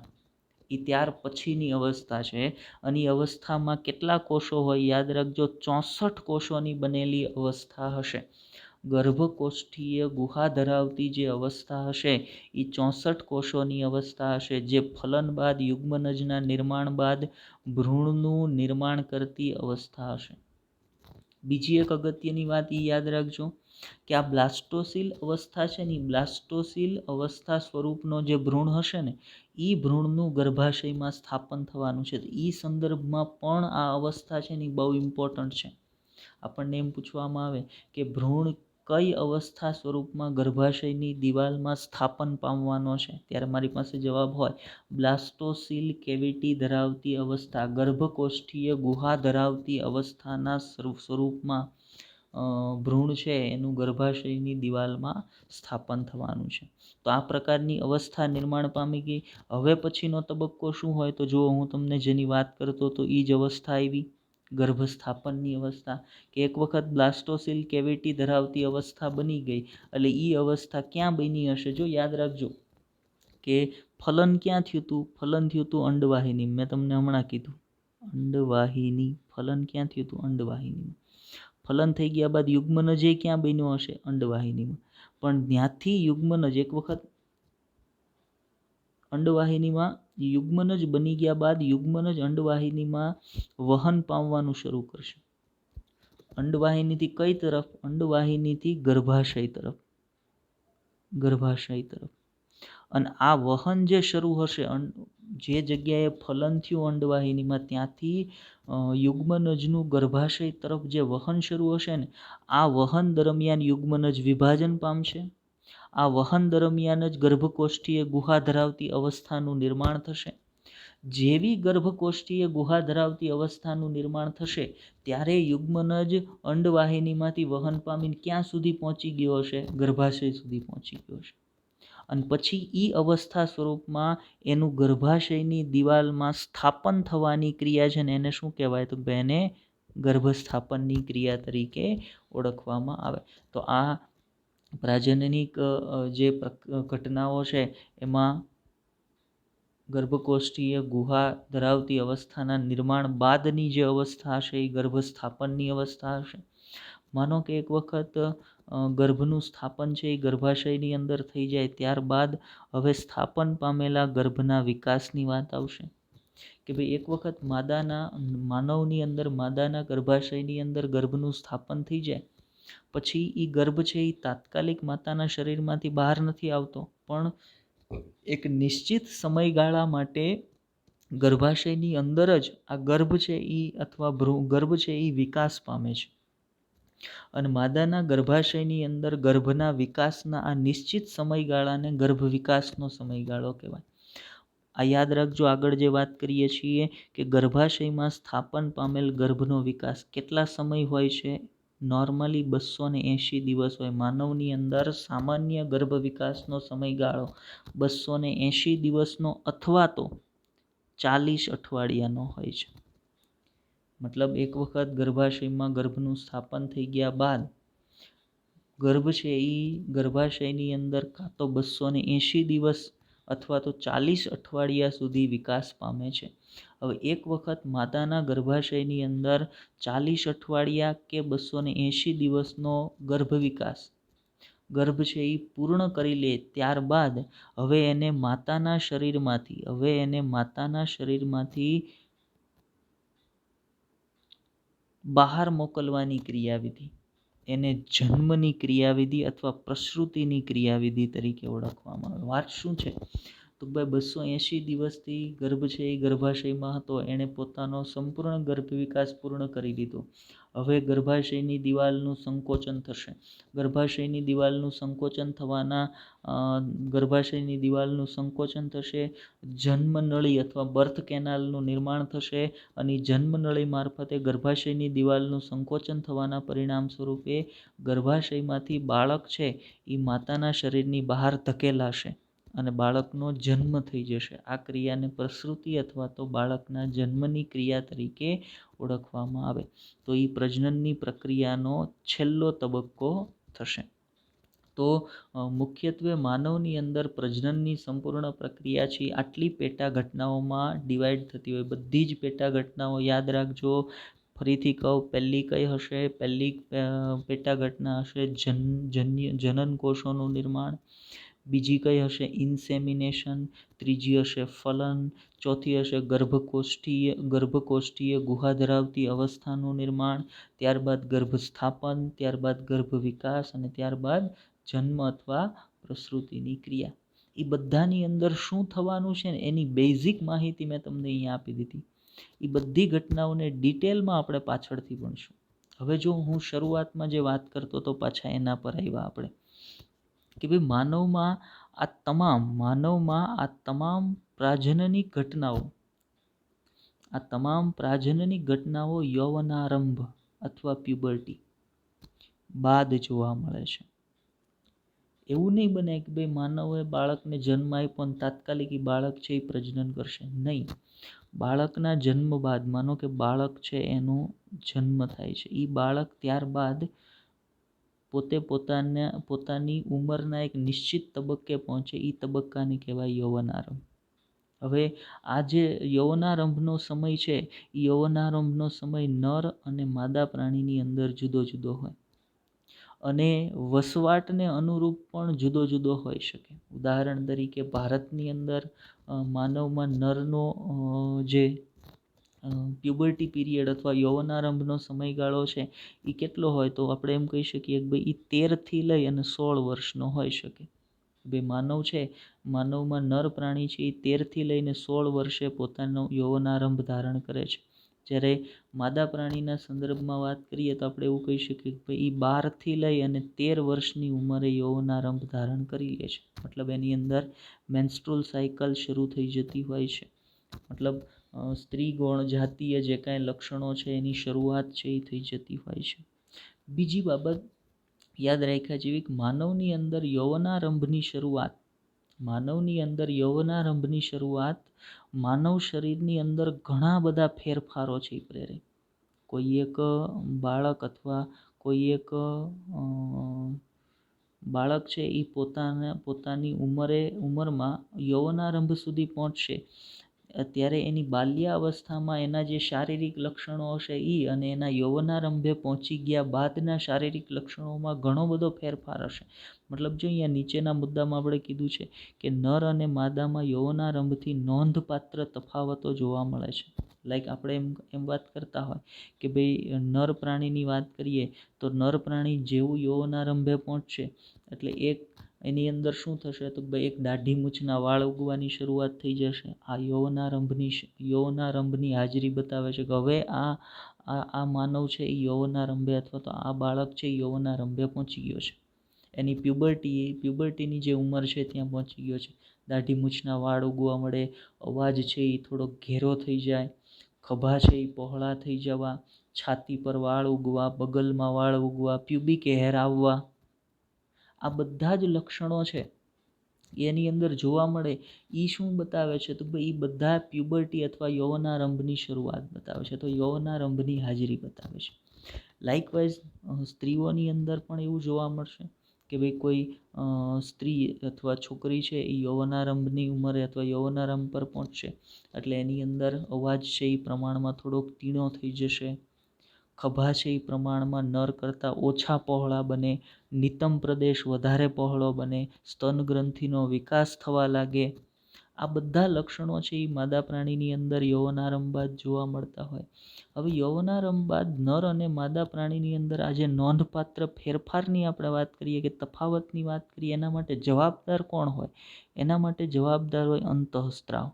એ ત્યાર પછીની અવસ્થા છે. અને અવસ્થામાં કેટલા કોષો હોય? યાદ રાખજો, 64 કોષોની બનેલી અવસ્થા હશે. ગર્ભકોષ્ઠીય ગુહા ધરાવતી જે અવસ્થા હશે એ 64 કોષોની અવસ્થા હશે, જે ફલન બાદ યુગ્મનજના નિર્માણ બાદ ભ્રૂણનું નિર્માણ કરતી અવસ્થા હશે. બીજી એક અગત્યની વાત એ યાદ રાખજો કે આ બ્લાસ્ટોસીલ અવસ્થા છે ને, બ્લાસ્ટોસીલ અવસ્થા સ્વરૂપનો જે ભ્રૂણ હશે ને એ ભ્રૂણનું ગર્ભાશયમાં સ્થાપન થવાનું છે. એ સંદર્ભમાં પણ આ અવસ્થા છે ને બહુ ઇમ્પોર્ટન્ટ છે. આપણને એમ પૂછવામાં આવે કે ભ્રૂણ કઈ અવસ્થા સ્વરૂપમાં ગર્ભાશયની દિવાલમાં સ્થાપન પામવાનો છે, ત્યારે મારી પાસે જવાબ હોય બ્લાસ્ટોસીલ કેવિટી ધરાવતી અવસ્થા, ગર્ભકોષ્ઠીય ગુહા ધરાવતી અવસ્થાના સ્વરૂપમાં ભ્રૂણ છે એનું ગર્ભાશયની દિવાલમાં સ્થાપન થવાનું છે. તો આ પ્રકારની અવસ્થા નિર્માણ પામી ગઈ. હવે પછીનો તબક્કો શું હોય? તો જો હું તમને જેની વાત કરતો તો એ જ અવસ્થા આવી, ગર્ભસ્થાપનની અવસ્થા, કે એક વખત બ્લાસ્ટોસિલ કેવિટી ધરાવતી અવસ્થા બની ગઈ. એટલે એ અવસ્થા ક્યાં બની હશે? જો યાદ રાખજો કે ફલન ક્યાં થયું હતું? ફલન થયું હતું અંડવાહિની. મેં તમને હમણાં કીધું અંડવાહિની. ફલન ક્યાં થયું હતું? અંડવાહિનીમાં. ફલન થઈ ગયા બાદ યુગ્મનજ ક્યાં બન્યો હશે? અંડવાહિનીમાં. પણ ત્યાંથી યુગ્મનજ એક વખત અંડવાહિનીમાં યુગ્મનજ બની ગયા બાદ યુગ્મનજ અંડવાહિનીમાં વહન પામવાનું શરૂ કરશે. અંડવાહિનીથી કઈ તરફ? અંડવાહિનીથી ગર્ભાશય તરફ. ગર્ભાશય તરફ. અને આ વહન જે શરૂ હશે, જે જગ્યાએ ફલન થયું અંડવાહિનીમાં, ત્યાંથી યુગ્મનજનું ગર્ભાશય તરફ જે વહન શરૂ હશે ને, આ વહન દરમિયાન યુગ્મનજ વિભાજન પામશે. આ વહન દરમિયાન જ ગર્ભકોષ્ઠીય ગુહા ધરાવતી અવસ્થાનું નિર્માણ થશે. જેવી ગર્ભકોષ્ઠીય ગુહા ધરાવતી અવસ્થાનું નિર્માણ થશે ત્યારે યુગ્મનજ અંડવાહિનીમાંથી વહન પામીને ક્યાં સુધી પહોંચી ગયો હશે? ગર્ભાશય સુધી પહોંચી ગયો હશે. અને પછી એ અવસ્થા સ્વરૂપમાં એનું ગર્ભાશયની દિવાલમાં સ્થાપન થવાની ક્રિયા છે ને, એને શું કહેવાય? તો એને ગર્ભસ્થાપનની ક્રિયા તરીકે ઓળખવામાં આવે. તો આ પ્રાજનનિક જે ઘટનાઓ છે એમાં ગર્ભકોષ્ઠીય ગુહા ધરાવતી અવસ્થાના નિર્માણ બાદની જે અવસ્થા હશે એ ગર્ભસ્થાપનની અવસ્થા હશે. માનો કે એક વખત ગર્ભનું સ્થાપન છે એ ગર્ભાશયની અંદર થઈ જાય, ત્યારબાદ હવે સ્થાપન પામેલા ગર્ભના વિકાસની વાત આવશે. કે ભાઈ એક વખત માનવની અંદર માદાના ગર્ભાશયની અંદર ગર્ભનું સ્થાપન થઈ જાય પછી એ ગર્ભ છે એ તાત્કાલિક માતાના શરીરમાંથી બહાર નથી આવતો, પણ એક નિશ્ચિત સમયગાળા માટે ગર્ભાશયની અંદર જ આ ગર્ભ છે એ અથવા ગર્ભ છે એ વિકાસ પામે છે. અને માદાના ગર્ભાશયની અંદર ગર્ભના વિકાસના આ નિશ્ચિત સમયગાળાને ગર્ભ વિકાસનો સમયગાળો કહેવાય. આ યાદ રાખજો, આગળ જે વાત કરીએ છીએ કે ગર્ભાશયમાં સ્થાપન પામેલ ગર્ભનો વિકાસ કેટલા સમય હોય છે? નોર્મલી 280 દિવસ હોય. માનવની અંદર સામાન્ય ગર્ભ વિકાસનો સમયગાળો 280 દિવસનો અથવા તો 40 અઠવાડિયાનો હોય છે. મતલબ એક વખત ગર્ભાશયમાં ગર્ભનું સ્થાપન થઈ ગયા બાદ ગર્ભ છે એ ગર્ભાશયની અંદર કાં તો 280 દિવસ અથવા તો 40 અઠવાડિયા સુધી વિકાસ પામે છે. હવે એક વખત માતાના ગર્ભાશયની અંદર 40 અઠવાડિયા કે 280 દિવસનો ગર્ભ વિકાસ ગર્ભ છે એ પૂર્ણ કરી લે ત્યારબાદ હવે એને માતાના શરીરમાંથી બહાર મોકલવાની ક્રિયાવિધિ એને જન્મની ક્રિયાવિધિ અથવા પ્રસૂતિની ક્રિયાવિધિ તરીકે ઓળખવામાં આવે. વાત શું છે? તો ભાઈ 280 દિવસથી ગર્ભ છે એ ગર્ભાશયમાં હતો, એણે પોતાનો સંપૂર્ણ ગર્ભ વિકાસ પૂર્ણ કરી લીધો. હવે ગર્ભાશયની દિવાલનું સંકોચન થશે. ગર્ભાશયની દિવાલનું સંકોચન થશે, જન્મનળી અથવા બર્થ કેનાલનું નિર્માણ થશે અને જન્મનળી મારફતે ગર્ભાશયની દિવાલનું સંકોચન થવાના પરિણામ સ્વરૂપે ગર્ભાશયમાંથી બાળક છે એ માતાના શરીરની બહાર ધકેલાશે અને બાળકનો જન્મ થઈ જશે. આ ક્રિયાને પ્રસૂતિ અથવા તો બાળકના જન્મની ક્રિયા તરીકે ઓળખવામાં આવે. તો એ પ્રજનનની પ્રક્રિયાનો છેલ્લો તબક્કો થશે. તો મુખ્યત્વે માનવની અંદર પ્રજનનની સંપૂર્ણ પ્રક્રિયા છે આટલી પેટા ઘટનાઓમાં ડિવાઈડ થતી હોય. બધી જ પેટા ઘટનાઓ યાદ રાખજો. ફરીથી કહું, પહેલી કઈ હશે? પહેલી પેટા ઘટના હશે જનન કોષોનું નિર્માણ. બીજી કઈ હશે? ઇન્સેમિનેશન. ત્રીજી હશે ફલન. ચોથી હશે ગર્ભકોષ્ઠીય ગુહા ધરાવતી અવસ્થાનું નિર્માણ. ત્યારબાદ ગર્ભસ્થાપન, ત્યારબાદ ગર્ભ વિકાસ અને ત્યારબાદ જન્મ અથવા પ્રસૂતિની ક્રિયા. એ બધાની અંદર શું થવાનું છે ને એની બેઝિક માહિતી મેં તમને અહીંયા આપી દીધી. એ બધી ઘટનાઓને ડિટેલમાં આપણે પાછળથી ભણશું. હવે જો હું શરૂઆતમાં જે વાત કરતો તો પાછા એના પર આવ્યા આપણે કે ભાઈ માનવમાં આ તમામ પ્રાજનનિક ઘટનાઓ યૌવનારંભ અથવા પ્યુબર્ટી બાદ જોવા મળે છે. એવું નહીં બને કે ભાઈ માનવે બાળકને જન્મ આપ્યો અને તાત્કાલિક એ બાળક છે એ પ્રજનન કરશે, નહીં. બાળકના જન્મ બાદ, માનો કે બાળક છે એનો જન્મ થાય છે, એ બાળક ત્યારબાદ પોતાની ઉંમરના એક નિશ્ચિત તબક્કે પહોંચે, એ તબક્કાને કહેવાય યૌવનારંભ. હવે આ જે યૌવનારંભનો સમય છે, એ યૌવનારંભનો સમય નર અને માદા પ્રાણીની અંદર જુદો જુદો હોય અને વસવાટને અનુરૂપ પણ જુદો જુદો હોઈ શકે. ઉદાહરણ તરીકે ભારતની અંદર માનવમાં નરનો જે પ્યુબર્ટી પીરિયડ અથવા યૌવનારંભનો સમયગાળો છે એ કેટલો હોય, તો આપણે એમ કહી શકીએ કે ભાઈ એ 13થી લઈ અને 16 વર્ષનો હોઈ શકે. ભાઈ માનવ છે, માનવમાં નર પ્રાણી છે એ 13થી લઈને 16 વર્ષે પોતાનો યૌવનારંભ ધારણ કરે છે. જ્યારે માદા પ્રાણીના સંદર્ભમાં વાત કરીએ તો આપણે એવું કહી શકીએ કે ભાઈ એ 12થી લઈ અને 13 વર્ષની ઉંમરે યૌવનારંભ ધારણ કરી લે છે. મતલબ એની અંદર મેન્સ્ટ્રુઅલ સાયકલ શરૂ થઈ જતી હોય છે. મતલબ સ્ત્રી ગૌણ જાતીય જે કાંઈ લક્ષણો છે એની શરૂઆત છે એ થઈ જતી હોય છે. બીજી બાબત યાદ રાખ્યા જેવી કે માનવની અંદર યૌવનારંભની શરૂઆત માનવ શરીરની અંદર ઘણા બધા ફેરફારો છે એ પ્રેરે. કોઈ એક બાળક અથવા કોઈ એક બાળક છે એ પોતાની ઉંમરમાં યૌવનારંભ સુધી પહોંચશે ત્યારે એની બાલ્યાવસ્થામાં એના જે શારીરિક લક્ષણો હશે એ અને એના યૌવનારંભે પહોંચી ગયા બાદના શારીરિક લક્ષણોમાં ઘણો બધો ફેરફાર હશે. મતલબ જો અહીંયા નીચેના મુદ્દામાં આપણે કીધું છે કે નર અને માદામાં યૌવનારંભથી નોંધપાત્ર તફાવતો જોવા મળે છે. લાઈક આપણે એમ વાત કરતા હોય કે ભાઈ નર પ્રાણીની વાત કરીએ તો નર પ્રાણી જેવું યૌવનારંભે પહોંચશે એટલે એની અંદર શું થશે, તો ભાઈ એક દાઢી મૂછના વાળ ઉગવાની શરૂઆત થઈ જશે. આ યૌવનારંભની હાજરી બતાવે છે કે હવે આ માનવ છે એ યૌવનારંભે અથવા તો આ બાળક છે એ યૌવનારંભે પહોંચી ગયો છે. એની પ્યુબર્ટીની જે ઉંમર છે ત્યાં પહોંચી ગયો છે. દાઢી મૂછના વાળ ઉગવા મળે, અવાજ છે એ થોડો ઘેરો થઈ જાય, ખભા છે એ પહોળા થઈ જવા, છાતી પર વાળ ઉગવા, બગલમાં વાળ ઉગવા, પ્યુબિક હેર આવવા, આ બધા જ લક્ષણો છે એની અંદર જોવા મળે. એ શું બતાવે છે, તો ભાઈ એ બધા પ્યુબર્ટી અથવા યૌવનારંભની શરૂઆત બતાવે છે, તો યૌવનારંભની હાજરી બતાવે છે. લાઇકવાઇઝ સ્ત્રીઓની અંદર પણ એવું જોવા મળશે કે ભાઈ કોઈ સ્ત્રી અથવા છોકરી છે એ યૌવનારંભની ઉંમરે અથવા યૌવનારંભ પર પહોંચશે એટલે એની અંદર અવાજ છે એ પ્રમાણમાં થોડોક તીણો થઈ જશે, ખભા છે એ પ્રમાણમાં નર કરતાં ઓછા પહોળા બને, નિતંબ પ્રદેશ વધારે પહોળો બને, સ્તન ગ્રંથિનો વિકાસ થવા લાગે. આ બધા લક્ષણો છે એ માદા પ્રાણીની અંદર યૌવનારંભ બાદ જોવા મળતા હોય. હવે યૌવનારંભ બાદ નર અને માદા પ્રાણીની અંદર આજે નોંધપાત્ર ફેરફારની આપણે વાત કરીએ કે તફાવતની વાત કરીએ, એના માટે જવાબદાર કોણ હોય? એના માટે જવાબદાર હોય અંતઃસ્ત્રાવ.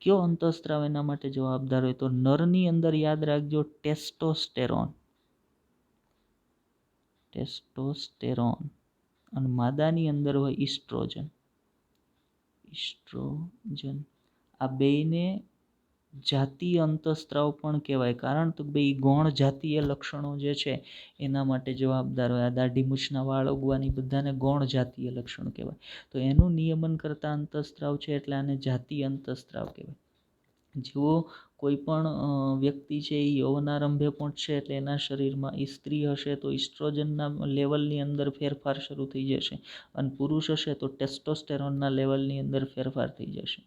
કયો અંતઃસ્ત્રાવ એના માટે જવાબદાર હોય? તો નરની અંદર યાદ રાખજો ટેસ્ટોસ્ટેરોન અને માદાની અંદર હોય ઇસ્ટ્રોજન. આ બેયને જાતીય અંતઃસ્ત્રાવ પણ કહેવાય, કારણ તો બે ગૌણ જાતીય લક્ષણો જે છે એના માટે જવાબદાર હોય. આ દાઢી મૂછના વાળ ઉગવાની બધાને ગૌણ જાતીય લક્ષણ કહેવાય. તો એનું નિયમન કરતા અંતઃસ્ત્રાવ છે એટલે આને જાતીય અંતઃસ્ત્રાવ કહેવાય. જેવો કોઈ પણ વ્યક્તિ છે એ યૌવનારંભે પહોંચશે એટલે એના શરીરમાં એ સ્ત્રી હશે તો ઇસ્ટ્રોજનના લેવલની અંદર ફેરફાર શરૂ થઈ જશે અને પુરુષ હશે તો ટેસ્ટોસ્ટેરોનના લેવલની અંદર ફેરફાર થઈ જશે.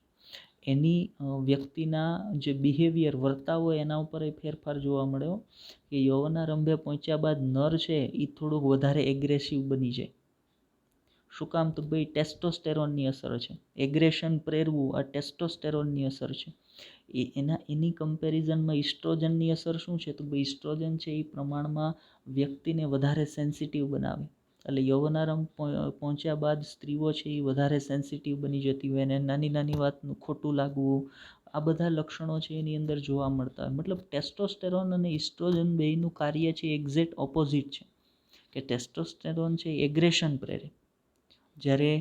એની વ્યક્તિના જે બિહેવિયર વર્તાવ હોય એના ઉપર એ ફેરફાર જોવા મળ્યો કે યૌવનારંભે પહોંચ્યા બાદ નર છે એ થોડુંક વધારે એગ્રેસિવ બની જાય. શું કામ? તો ભાઈ ટેસ્ટોસ્ટેરોનની અસર છે. એગ્રેશન પ્રેરવું આ ટેસ્ટોસ્ટેરોનની અસર છે. એની કમ્પેરિઝનમાં ઇસ્ટ્રોજનની અસર શું છે? તો ભાઈ ઇસ્ટ્રોજન છે એ પ્રમાણમાં વ્યક્તિને વધારે સેન્સિટિવ બનાવે. એટલે યૌવનારંભ પહોંચ્યા બાદ સ્ત્રીઓ છે એ વધારે સેન્સિટિવ બની જતી હોય અને નાની નાની વાતનું ખોટું લાગવું, આ બધા લક્ષણો છે એની અંદર જોવા મળતા હોય. મતલબ ટેસ્ટોસ્ટેરોન અને ઇસ્ટ્રોજન બેયનું કાર્ય છે એક્ઝેક્ટ ઓપોઝિટ છે. કે ટેસ્ટોસ્ટેરોન છે એ એગ્રેશન પ્રેરે, જ્યારે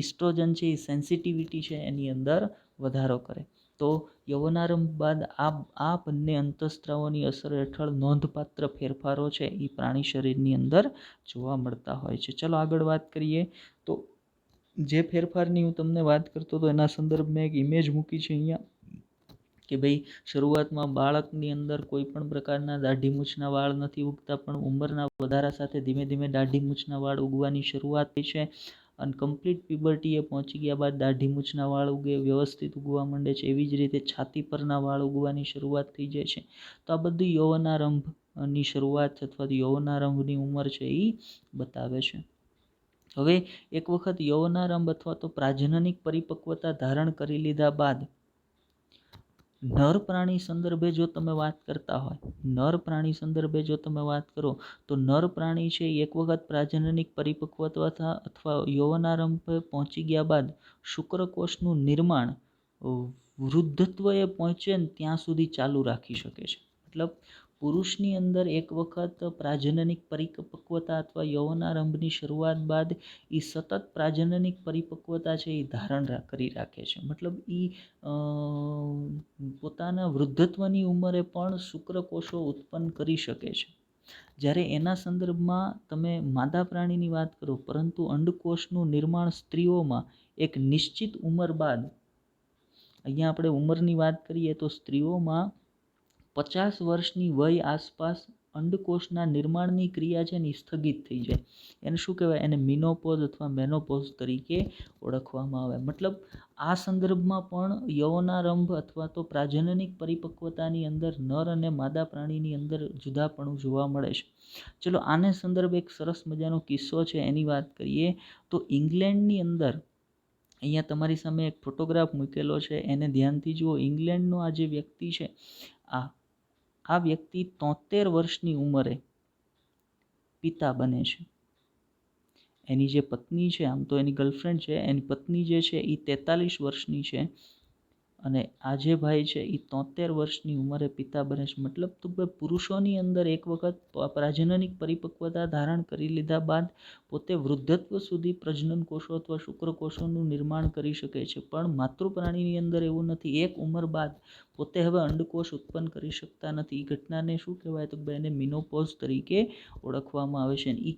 ઇસ્ટ્રોજન છે એ સેન્સિટિવિટી છે એની અંદર વધારો કરે. તો યૌવનારંભ બાદ આ બંને અંતઃસ્ત્રાવોની અસર હેઠળ નોંધપાત્ર ફેરફારો છે એ પ્રાણી શરીરની અંદર જોવા મળતા હોય છે. ચલો આગળ વાત કરીએ. તો જે ફેરફારની હું તમને વાત કરતો હતો એના સંદર્ભમાં એક ઇમેજ મૂકી છે અહીંયા કે ભાઈ શરૂઆતમાં બાળકની અંદર કોઈ પણ પ્રકારના દાઢી મૂછના વાળ નથી ઉગતા, પણ ઉંમરના વધારા સાથે ધીમે ધીમે દાઢી મૂછના વાળ ઉગવાની શરૂઆત થઈ છે અને કમ્પ્લીટ પ્યુબર્ટીએ પહોંચી ગયા બાદ દાઢી મૂછના વાળ ઉગે, વ્યવસ્થિત ઉગવા માંડે છે. એવી જ રીતે છાતી પરના વાળ ઉગવાની શરૂઆત થઈ જાય છે. તો આ બધું યૌવનારંભની શરૂઆત અથવા તો યૌવનારંભની ઉંમર છે એ બતાવે છે. હવે એક વખત યૌવનારંભ અથવા તો પ્રાજનનિક પરિપક્વતા ધારણ કરી લીધા બાદ નર પ્રાણી સંદર્ભે જો તમે વાત કરતા હોય, નર પ્રાણી સંદર્ભે જો તમે વાત કરો તો નર પ્રાણી છે એક વખત પ્રાજનનિક પરિપક્વતા અથવા યૌવનારંભ પહોંચી ગયા બાદ શુક્રકોષનું નિર્માણ વૃદ્ધત્વએ પહોંચે ને ત્યાં સુધી ચાલુ રાખી શકે છે. મતલબ પુરુષની અંદર એક વખત પ્રાજનનિક પરિપક્વતા અથવા યૌવનારંભની શરૂઆત બાદ એ સતત પ્રાજનનિક પરિપક્વતા છે એ ધારણ કરી રાખે છે. મતલબ એ પોતાના વૃદ્ધત્વની ઉંમરે પણ શુક્રકોષો ઉત્પન્ન કરી શકે છે. જ્યારે એના સંદર્ભમાં તમે માદા પ્રાણીની વાત કરો, પરંતુ અંડકોષનું નિર્માણ સ્ત્રીઓમાં એક નિશ્ચિત ઉંમર બાદ, અહીંયા આપણે ઉંમરની વાત કરીએ તો સ્ત્રીઓમાં 50 વર્ષની વય આસપાસ અંડકોષના નિર્માણની ક્રિયા છે ને સ્થગિત થઈ જાય. એને શું કહેવાય? એને મિનોપોઝ અથવા મેનોપોઝ તરીકે ઓળખવામાં આવે. મતલબ આ સંદર્ભમાં પણ યૌવનારંભ અથવા તો પ્રાજનનિક પરિપક્વતાની અંદર નર અને માદા પ્રાણીની અંદર જુદાપણું જોવા મળે છે. ચલો આને સંદર્ભે એક સરસ મજાનો કિસ્સો છે એની વાત કરીએ. તો ઇંગ્લેન્ડની અંદર અહીંયા તમારી સામે એક ફોટોગ્રાફ મૂકેલો છે, એને ધ્યાનથી જુઓ. ઇંગ્લેન્ડનો આ જે વ્યક્તિ છે, આ વ્યક્તિ 73 વર્ષની ઉંમરે પિતા બને છે. એની જે પત્ની છે, આમ તો એની ગર્લફ્રેન્ડ છે, એની પત્ની જે છે એ 43 વર્ષની છે અને આ જે ભાઈ છે એ 73 વર્ષની ઉંમરે પિતા બને છે. મતલબ તો પુરુષોની અંદર એક વખત પ્રાજનનિક પરિપક્વતા ધારણ કરી લીધા બાદ પોતે વૃદ્ધત્વ સુધી પ્રજનન કોષો અથવા શુક્રકોષોનું નિર્માણ કરી શકે છે, પણ માતૃ પ્રાણીની અંદર એવું નથી. એક ઉંમર બાદ પોતે હવે અંડકોષ ઉત્પન્ન કરી શકતા નથી. એ ઘટનાને શું કહેવાય? તો એને મિનોપોઝ તરીકે ઓળખવામાં આવે છે. એ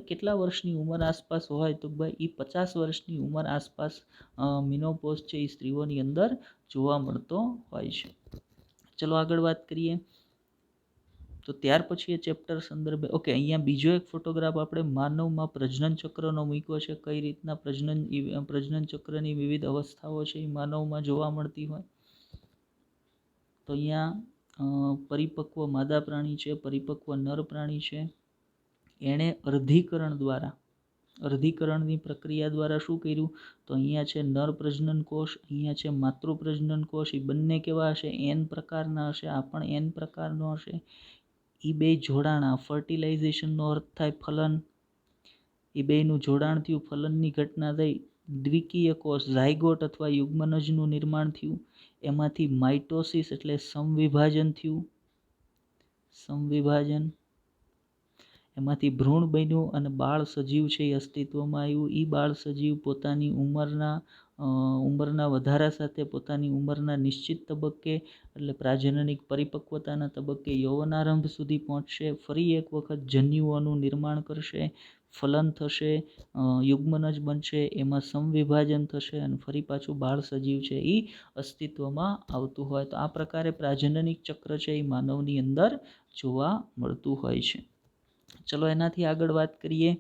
કેટલા વર્ષની ઉંમર આસપાસ હોય? તો ભાઈ એ 50 વર્ષની ઉંમર આસપાસ મિનોપોઝ છે એ સ્ત્રીઓની અંદર જોવા મળતો હોય છે. ચલો આગળ વાત કરીએ. તો ત્યાર પછી એ ચેપ્ટર સંદર્ભે અહીંયા બીજો એક ફોટોગ્રાફ આપણે માનવમાં પ્રજનન ચક્રનો મૂક્યો છે. કઈ રીતના પ્રજનન ચક્રની વિવિધ અવસ્થાઓ છે એ માનવમાં જોવા મળતી હોય. તો અહીંયા પરિપક્વ માદા પ્રાણી છે, પરિપક્વ નર પ્રાણી છે. એણે અર્ધીકરણની પ્રક્રિયા દ્વારા શું કર્યું? તો અહીંયા છે નર પ્રજનન કોષ, અહીંયા છે માતૃ પ્રજનન કોષ. એ બંને કેવા હશે? N પ્રકારના હશે. આ પણ N પ્રકારનો હશે. એ બે જોડાણા, ફર્ટિલાઇઝેશનનો અર્થ થાય ફલન. એ બેનું જોડાણ થયું, ફલનની ઘટના થઈ. દ્વિકીય કોષ ઝાયગોટ અથવા યુગ્મનજનું નિર્માણ થયું. એમાંથી માઇટોસિસ એટલે સમવિભાજન થયું. એમાંથી ભ્રૂણ બન્યું અને બાળ સજીવ છે એ અસ્તિત્વમાં આવ્યું. એ બાળ સજીવ પોતાની ઉંમરના વધારા સાથે પોતાની ઉંમરના નિશ્ચિત તબક્કે એટલે પ્રાજનનિક પરિપક્વતાના તબક્કે યૌવનારંભ સુધી પહોંચશે. ફરી એક વખત જન્યુઓનું નિર્માણ કરશે, ફલન થશે, યુગ્મનજ બનશે, એમાં સમવિભાજન થશે અને ફરી પાછું બાળ સજીવ છે એ અસ્તિત્વમાં આવતું હોય. તો આ પ્રકારે પ્રાજનનિક ચક્ર છે એ માનવની અંદર જોવા મળતું હોય છે. ચલો એનાથી આગળ વાત કરીએ.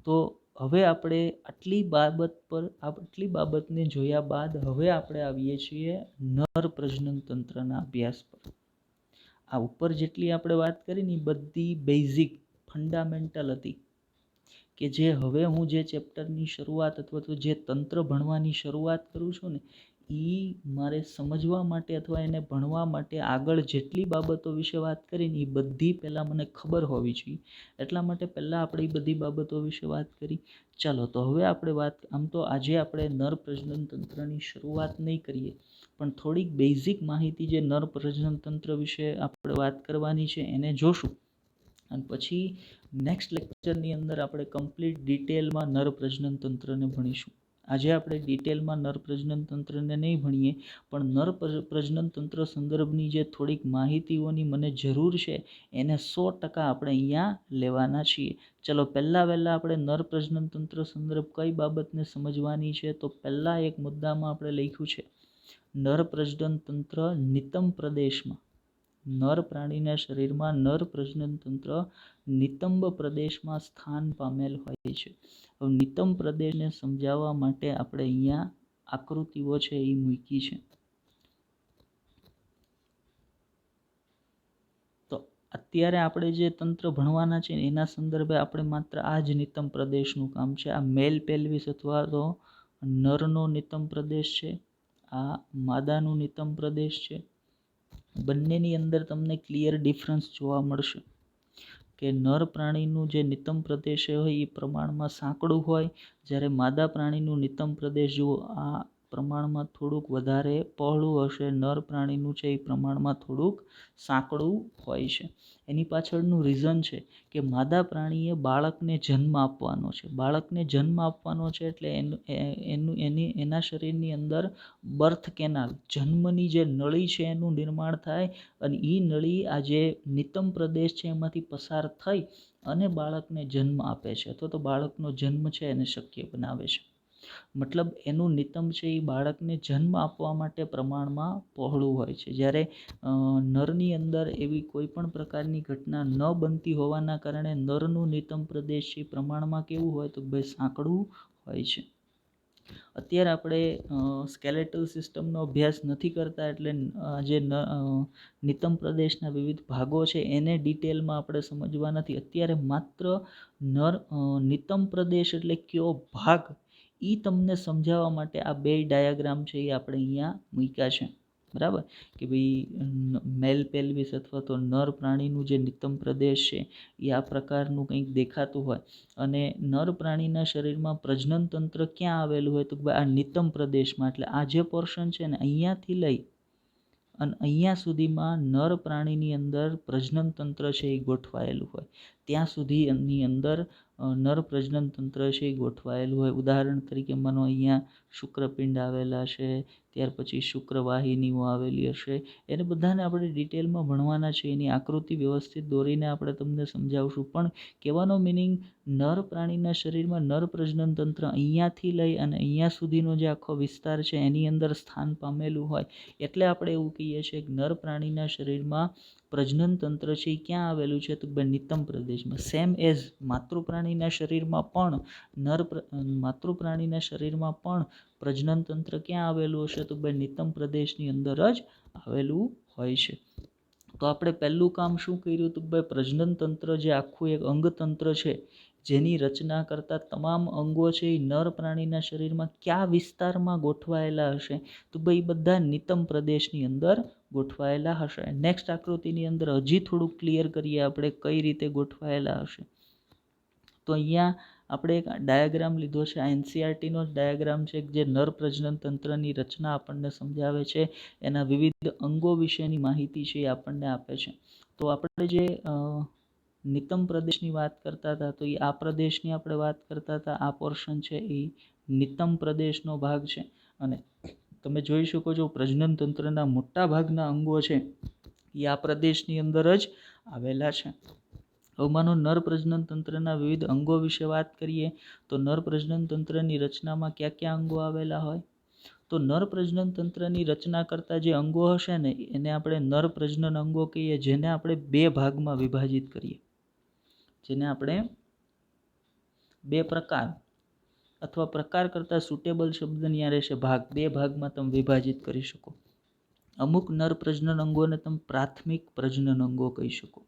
તો હવે આપણે આટલી બાબતને જોયા બાદ હવે આપણે આવીએ છીએ નર પ્રજનન તંત્રના અભ્યાસ પર. આ ઉપર જેટલી આપણે વાત કરી ને બધી બેઝિક ફંડામેન્ટલ હતી કે જે હવે હું જે ચેપ્ટરની શરૂઆત અથવા તો જે તંત્ર ભણવાની શરૂઆત કરું છું ને એ મારે સમજવા માટે અથવા એને ભણવા માટે આગળ જેટલી બાબતો વિશે વાત કરીને એ બધી પહેલાં મને ખબર હોવી જોઈએ. એટલા માટે પહેલાં આપણે એ બધી બાબતો વિશે વાત કરી. ચાલો તો હવે આપણે આમ તો આજે આપણે નર પ્રજનન તંત્રની શરૂઆત નહીં કરીએ, પણ થોડીક બેઝિક માહિતી જે નર પ્રજનન તંત્ર વિશે આપણે વાત કરવાની છે એને જોશું અને પછી નેક્સ્ટ લેક્ચરની અંદર આપણે કમ્પ્લીટ ડિટેલમાં નર પ્રજનન તંત્રને ભણીશું. આજે આપણે ડિટેલમાં નર પ્રજનન તંત્રને નહીં ભણીએ, પણ નર પ્રજનન તંત્ર સંદર્ભની જે થોડીક માહિતીઓની મને જરૂર છે એને 100% આપણે અહીંયા લેવાના છીએ. ચલો પહેલાં આપણે નર પ્રજનન તંત્ર સંદર્ભ કઈ બાબતને સમજવાની છે, તો પહેલાં એક મુદ્દામાં આપણે લખ્યું છે નર પ્રજનન તંત્ર નિતંબ પ્રદેશમાં, નર પ્રાણીના શરીરમાં નર પ્રજનન તંત્ર નિતંબ પ્રદેશમાં સ્થાન પામેલ હોય છે. હવે નિતંબ પ્રદેશને સમજાવવા માટે આપણે અહીંયા આકૃતિઓ છે એ મૂકી છે. તો અત્યારે આપણે જે તંત્ર ભણવાના છે એના સંદર્ભે આપણે માત્ર આ જ નિતંબ પ્રદેશનું કામ છે. આ મેલ પેલ્વિસ અથવા તો નરનો નિતંબ પ્રદેશ છે, આ માદાનું નિતંબ પ્રદેશ છે. બંનેની અંદર તમને ક્લિયર ડિફરન્સ જોવા મળશે કે નર પ્રાણીનું જે નિતંબ પ્રદેશ હોય એ પ્રમાણમાં સાંકડું હોય, જ્યારે માદા પ્રાણીનું નિતંબ પ્રદેશ જો આ પ્રમાણમાં થોડુંક વધારે પહોળું હશે, નર પ્રાણીનું છે એ પ્રમાણમાં થોડુંક સાંકડું હોય છે. એની પાછળનું રીઝન છે કે માદા પ્રાણીએ બાળકને જન્મ આપવાનો છે. બાળકને જન્મ આપવાનો છે એટલે એના શરીરની અંદર બર્થ કેનાલ, જન્મની જે નળી છે એનું નિર્માણ થાય, અને એ નળી આ જે નિતંબ પ્રદેશ છે એમાંથી પસાર થઈ અને બાળકને જન્મ આપે છે, અથવા તો બાળકનો જન્મ છે એને શક્ય બનાવે છે. મતલબ એનું નિતંબ છે એ બાળકને જન્મ આપવા માટે પ્રમાણમાં પહોળું હોય છે, જ્યારે નરની અંદર એવી કોઈ પણ પ્રકારની ઘટના ન બનતી હોવાના કારણે નરનું નિતંબ પ્રદેશ છે પ્રમાણમાં કેવું હોય તો ભાઈ સાંકડું હોય છે. અત્યારે આપણે સ્કેલેટલ સિસ્ટમનો અભ્યાસ નથી કરતા, એટલે જે નિતંબ પ્રદેશના વિવિધ ભાગો છે એને ડિટેલમાં આપણે સમજવા નથી. અત્યારે માત્ર નિતંબ પ્રદેશ એટલે કયો ભાગ એ તમને સમજાવવા માટે આ બે ડાયાગ્રામ છે એ આપણે અહીંયા મૂક્યા છે. બરાબર, કે ભાઈ મેલ પેલ્વિસ અથવા તો નર પ્રાણીનું જે નિતંબ પ્રદેશ છે એ આ પ્રકારનું કંઈક દેખાતું હોય, અને નર પ્રાણીના શરીરમાં પ્રજનન તંત્ર ક્યાં આવેલું હોય તો આ નિતંબ પ્રદેશમાં. એટલે આ જે પોર્શન છે ને અહીંયાથી લઈ અને અહીંયા સુધીમાં નર પ્રાણીની અંદર પ્રજનન તંત્ર છે એ ગોઠવાયેલું હોય, ત્યાં સુધી એની અંદર નર પ્રજનન તંત્ર છે એ ગોઠવાયેલું હોય. ઉદાહરણ તરીકે માનો અહીંયા શુક્રપિંડ આવેલા છે, ત્યાર પછી શુક્રવાહિનીઓ આવેલી હશે, એને બધાને આપણે ડિટેલમાં ભણવાના છે. એની આકૃતિ વ્યવસ્થિત દોરીને આપણે તમને સમજાવશું. પણ કહેવાનો મિનિંગ, નર પ્રાણીના શરીરમાં નર પ્રજનન તંત્ર અહીંયાથી લઈ અને અહીંયા સુધીનો જે આખો વિસ્તાર છે એની અંદર સ્થાન પામેલું હોય, એટલે આપણે એવું કહીએ છીએ કે નર પ્રાણીના શરીરમાં પ્રજનન તંત્ર છે એ ક્યાં આવેલું છે તો નિતંબ પ્રદેશમાં. સેમ એઝ માતૃ પ્રાણીના શરીરમાં પણ માતૃ પ્રાણીના શરીરમાં પણ પ્રજનન તંત્ર ક્યાં આવેલું હશે તો નિતંબ પ્રદેશની અંદર જ આવેલું હોય છે. તો આપણે પહેલું કામ શું કર્યું તો પ્રજનન તંત્ર જે આખું એક અંગતંત્ર છે જેની રચના કરતા તમામ અંગો છે એ નર પ્રાણીના શરીરમાં કયા વિસ્તારમાં ગોઠવાયેલા હશે તો એ બધા નિતંબ પ્રદેશની અંદર ગોઠવાયેલા હશે. નેક્સ્ટ આકૃતિની અંદર હજી થોડુંક ક્લિયર કરીએ આપણે કઈ રીતે ગોઠવાયેલા હશે. તો અહીંયા આપણે એક ડાયાગ્રામ લીધો છે, આ એનસીઆરટીનો જ ડાયાગ્રામ છે જે નર પ્રજનન તંત્રની રચના આપણને સમજાવે છે, એના વિવિધ અંગો વિશેની માહિતી છે એ આપણને આપે છે. તો આપણે જે નિતંબ પ્રદેશની વાત કરતા હતા તો એ આ પ્રદેશની આપણે વાત કરતા હતા, આ પોર્શન છે એ નિતંબ પ્રદેશનો ભાગ છે. અને તમે જોઈ શકો છો પ્રજનન તંત્રના મોટા ભાગના અંગો છે એ આ પ્રદેશની અંદર જ આવેલા છે. હવે માનો નર પ્રજનન તંત્રના વિવિધ અંગો વિશે વાત કરીએ તો નર પ્રજનન તંત્રની રચનામાં કયા કયા અંગો આવેલા હોય તો નર પ્રજનન તંત્રની રચના કરતા જે અંગો હશે ને એને આપણે નર પ્રજનન અંગો કહીએ, જેને આપણે બે ભાગમાં વિભાજિત કરીએ, જેને આપણે બે પ્રકાર અથવા પ્રકાર કરતાં સુટેબલ શબ્દ ત્યાં રહેશે ભાગ, બે ભાગમાં તમે વિભાજિત કરી શકો. અમુક નર પ્રજનન અંગોને તમે પ્રાથમિક પ્રજનન અંગો કહી શકો.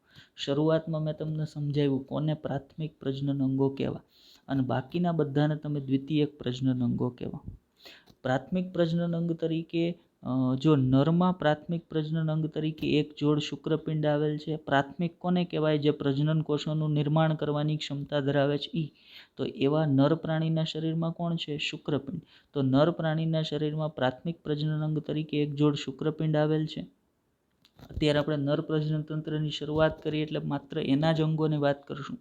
શરૂઆતમાં મેં તમને સમજાવ્યું કોને પ્રાથમિક પ્રજનન અંગો કહેવા, અને બાકીના બધાને તમે દ્વિતીયક પ્રજનન અંગો કહેવા. પ્રાથમિક પ્રજનન અંગ તરીકે જો નરમાં પ્રાથમિક પ્રજનન અંગ તરીકે એક જોડ શુક્રપિંડ આવેલ છે. પ્રાથમિક કોને કહેવાય? જે પ્રજનન કોષોનું નિર્માણ કરવાની ક્ષમતા ધરાવે છે. તો એવા નર પ્રાણીના શરીરમાં કોણ છે? શુક્રપિંડ. તો નર પ્રાણીના શરીરમાં પ્રાથમિક પ્રજનન અંગ તરીકે એક જોડ શુક્રપિંડ આવેલ છે. અત્યારે આપણે નર પ્રજનન તંત્રની શરૂઆત કરીએ એટલે માત્ર એના જ અંગોની વાત કરશું.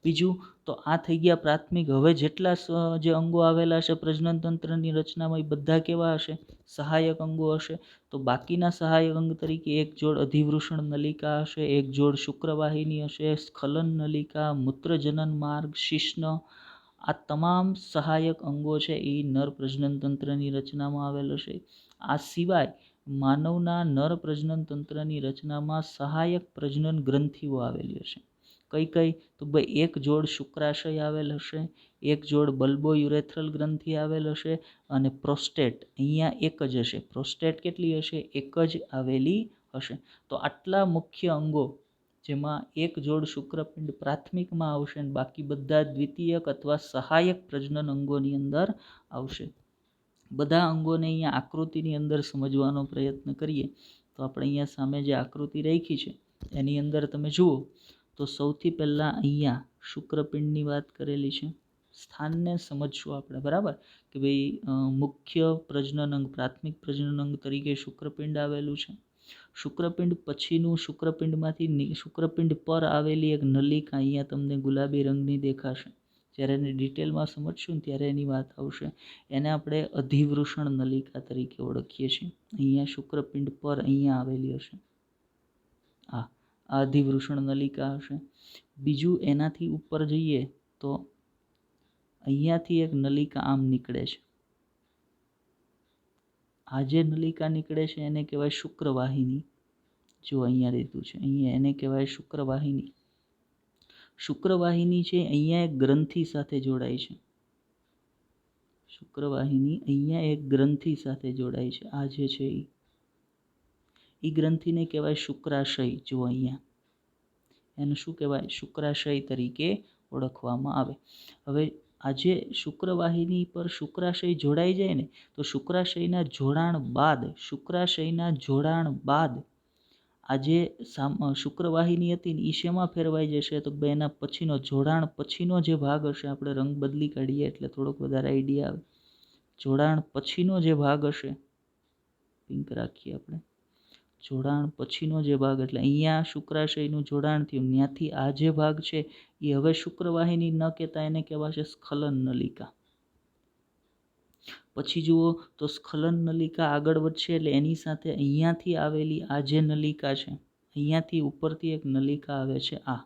બીજું તો આ થઈ ગયા પ્રાથમિક. હવે જેટલા જે અંગો આવેલા હશે પ્રજનન તંત્રની રચનામાં એ બધા કેવા હશે? સહાયક અંગો હશે. તો બાકીના સહાયક અંગ તરીકે એક જોડ અધિવૃષણ નલિકા હશે, એક જોડ શુક્રવાહિની હશે, સ્ખલન નલિકા, મૂત્રજનન માર્ગ, શિશ્ન. આ તમામ સહાયક અંગો છે એ નર પ્રજનન તંત્રની રચનામાં આવેલ હશે. આ સિવાય માનવના નર પ્રજનન તંત્રની રચનામાં સહાયક પ્રજનન ગ્રંથિઓ આવેલી હશે. કઈ કઈ? તો ભાઈ એક જોડ શુક્રાશય આવેલ હશે, એક જોડ બલ્બોયુરેથ્રલ ગ્રંથિ આવેલ હશે અને પ્રોસ્ટેટ અહીંયા એક જ હશે. પ્રોસ્ટેટ કેટલી હશે? એક જ આવેલી હશે. તો આટલા મુખ્ય અંગો જેમાં એક જોડ શુક્રપિંડ પ્રાથમિકમાં આવશે અને બાકી બધા દ્વિતીયક અથવા સહાયક પ્રજનન અંગોની અંદર આવશે. બધા અંગોને અહીંયા આકૃતિની અંદર સમજવાનો પ્રયત્ન કરીએ તો આપણે અહીંયા સામે જે આકૃતિ રાખી છે એની અંદર તમે જુઓ તો સૌથી પહેલાં અહીંયા શુક્રપિંડની વાત કરેલી છે. સ્થાનને સમજશું આપણે, બરાબર, કે ભાઈ મુખ્ય પ્રજનન અંગ પ્રાથમિક પ્રજનન અંગ તરીકે શુક્રપિંડ આવેલું છે. શુક્રપિંડ પછીનું શુક્રપિંડ પર આવેલી એક નલિકા અહીંયા તમને ગુલાબી રંગની દેખાશે. જ્યારે એને ડિટેલમાં સમજશું ત્યારે એની વાત આવશે. એને આપણે અધિવૃષણ નલિકા તરીકે ઓળખીએ છીએ. અહીંયા શુક્રપિંડ પર અહીંયા આવેલી હશે. આ અધિવૃષણ નલિકા હશે. બીજું એનાથી ઉપર જઈએ તો અહીંયાથી એક નલિકા આમ નીકળે છે. આ જે નલિકા નીકળે છે એને કહેવાય શુક્રવાહિની. જો અહીંયા લીધું છે, અહીંયા એને કહેવાય શુક્રવાહિની. શુક્રવાહિની છે અહીંયા એક ગ્રંથિ સાથે જોડાય છે. શુક્રવાહિની અહીંયા એક ગ્રંથિ સાથે જોડાય છે. આ જે છે એ ગ્રંથિને કહેવાય શુક્રાશય. જો અહીંયા એને શું કહેવાય? શુક્રાશય તરીકે ઓળખવામાં આવે. હવે આજે શુક્રવાહિની પર શુક્રાશય જોડાઈ જાય ને તો શુક્રાશયના જોડાણ બાદ આજે શુક્રવાહિની હતી ને એ શેમાં ફેરવાઈ જશે? તો એના પછીનો જોડાણ પછીનો જે ભાગ હશે, આપણે રંગ બદલી કાઢીએ એટલે થોડોક વધારે આઈડિયા આવે. જોડાણ પછીનો જે ભાગ હશે, પિંક રાખીએ આપણે, જોડાણ પછીનો જે ભાગ એટલે અહીંયા શુક્રાશયનું જોડાણ થયું, ત્યાંથી આ જે ભાગ છે એ હવે શુક્રવાહિની ન કહેતા એને કહેવાશે સ્ખલન નલિકા. પછી જુઓ તો સ્ખલન નલિકા આગળ વધશે એટલે એની સાથે અહીંયાથી આવેલી આ જે નલિકા છે, અહીંયાથી ઉપરથી એક નલિકા આવે છે આ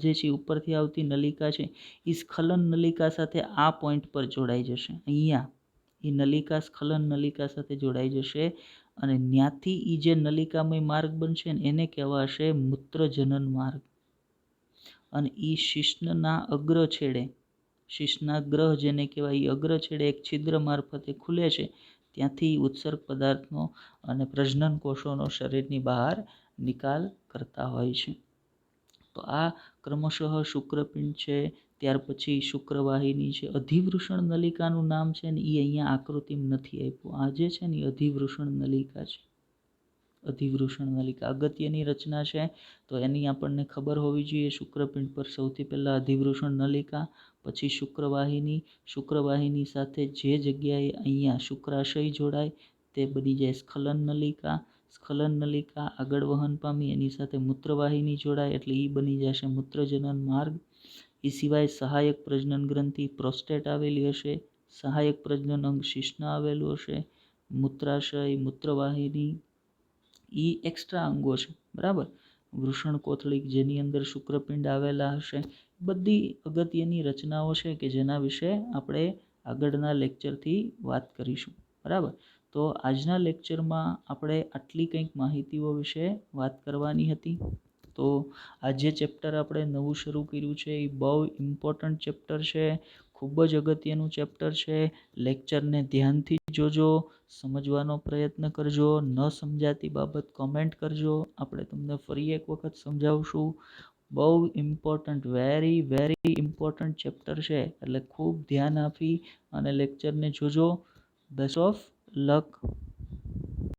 જે છે ઉપરથી આવતી નલિકા છે એ સ્ખલન નલિકા સાથે આ પોઈન્ટ પર જોડાઈ જશે. અહીંયા એ નલિકા સ્ખલન નલિકા સાથે જોડાઈ જશે અને ત્યાંથી એ જે નલિકામય માર્ગ બનશે ને એને કહેવાશે મૂત્રજનન માર્ગ. અને એ શિશ્નના અગ્ર છેડે, શિશ્નના ગ્રહ જેને કહેવાય એ અગ્ર છેડે એક છિદ્ર મારફતે ખુલે છે. ત્યાંથી ઉત્સર્ગ પદાર્થનો અને પ્રજનન કોષોનો શરીરની બહાર નિકાલ કરતા હોય છે. તો આ ક્રમશઃ શુક્રપિંડ છે, ત્યાર પછી શુક્રવાહિની છે. અધિવૃષણ નલિકાનું નામ છે ને એ અહીંયા આકૃતિમાં નથી આપ્યું. આ જે છે ને એ અધિવૃષણ નલિકા છે. અધિવૃષણ નલિકા અગત્યની રચના છે તો એની આપણને ખબર હોવી જોઈએ. શુક્રપિંડ પર સૌથી પહેલાં અધિવૃષણ નલિકા, પછી શુક્રવાહિની સાથે જે જગ્યાએ અહીંયા શુક્રાશય જોડાય તે બની જાય સ્ખલન નલિકા. સ્ખલન નલિકા આગળ વહન પામી એની સાથે મૂત્રવાહિની જોડાય એટલે એ બની જશે મૂત્રજનન માર્ગ. એ સિવાય સહાયક પ્રજનન ગ્રંથિ પ્રોસ્ટેટ આવેલી હશે, સહાયક પ્રજનન અંગ શિશ્ન આવેલું હશે, મૂત્રાશય, મૂત્રવાહિની એ એક્સ્ટ્રા અંગો છે, બરાબર. વૃષણ કોથળી જેની અંદર શુક્રપિંડ આવેલા હશે. બધી અગત્યની રચનાઓ છે કે જેના વિશે આપણે આગળના લેક્ચરથી વાત કરીશું, બરાબર. તો આજના લેક્ચરમાં આપણે આટલી કંઈક માહિતીઓ વિશે વાત કરવાની હતી. તો આ જે ચેપ્ટર આપણે નવું શરૂ કર્યું છે એ બહુ ઇમ્પોર્ટન્ટ ચેપ્ટર છે, ખૂબ જ અગત્યનું ચેપ્ટર છે. લેક્ચરને ધ્યાનથી જોજો, સમજવાનો પ્રયત્ન કરજો. ન સમજાતી બાબત કોમેન્ટ કરજો, આપણે તમને ફરી એક વખત સમજાવશું. બહુ ઇમ્પોર્ટન્ટ, વેરી ઇમ્પોર્ટન્ટ ચેપ્ટર છે એટલે ખૂબ ધ્યાન આપી અને લેક્ચરને જોજો. Best of luck.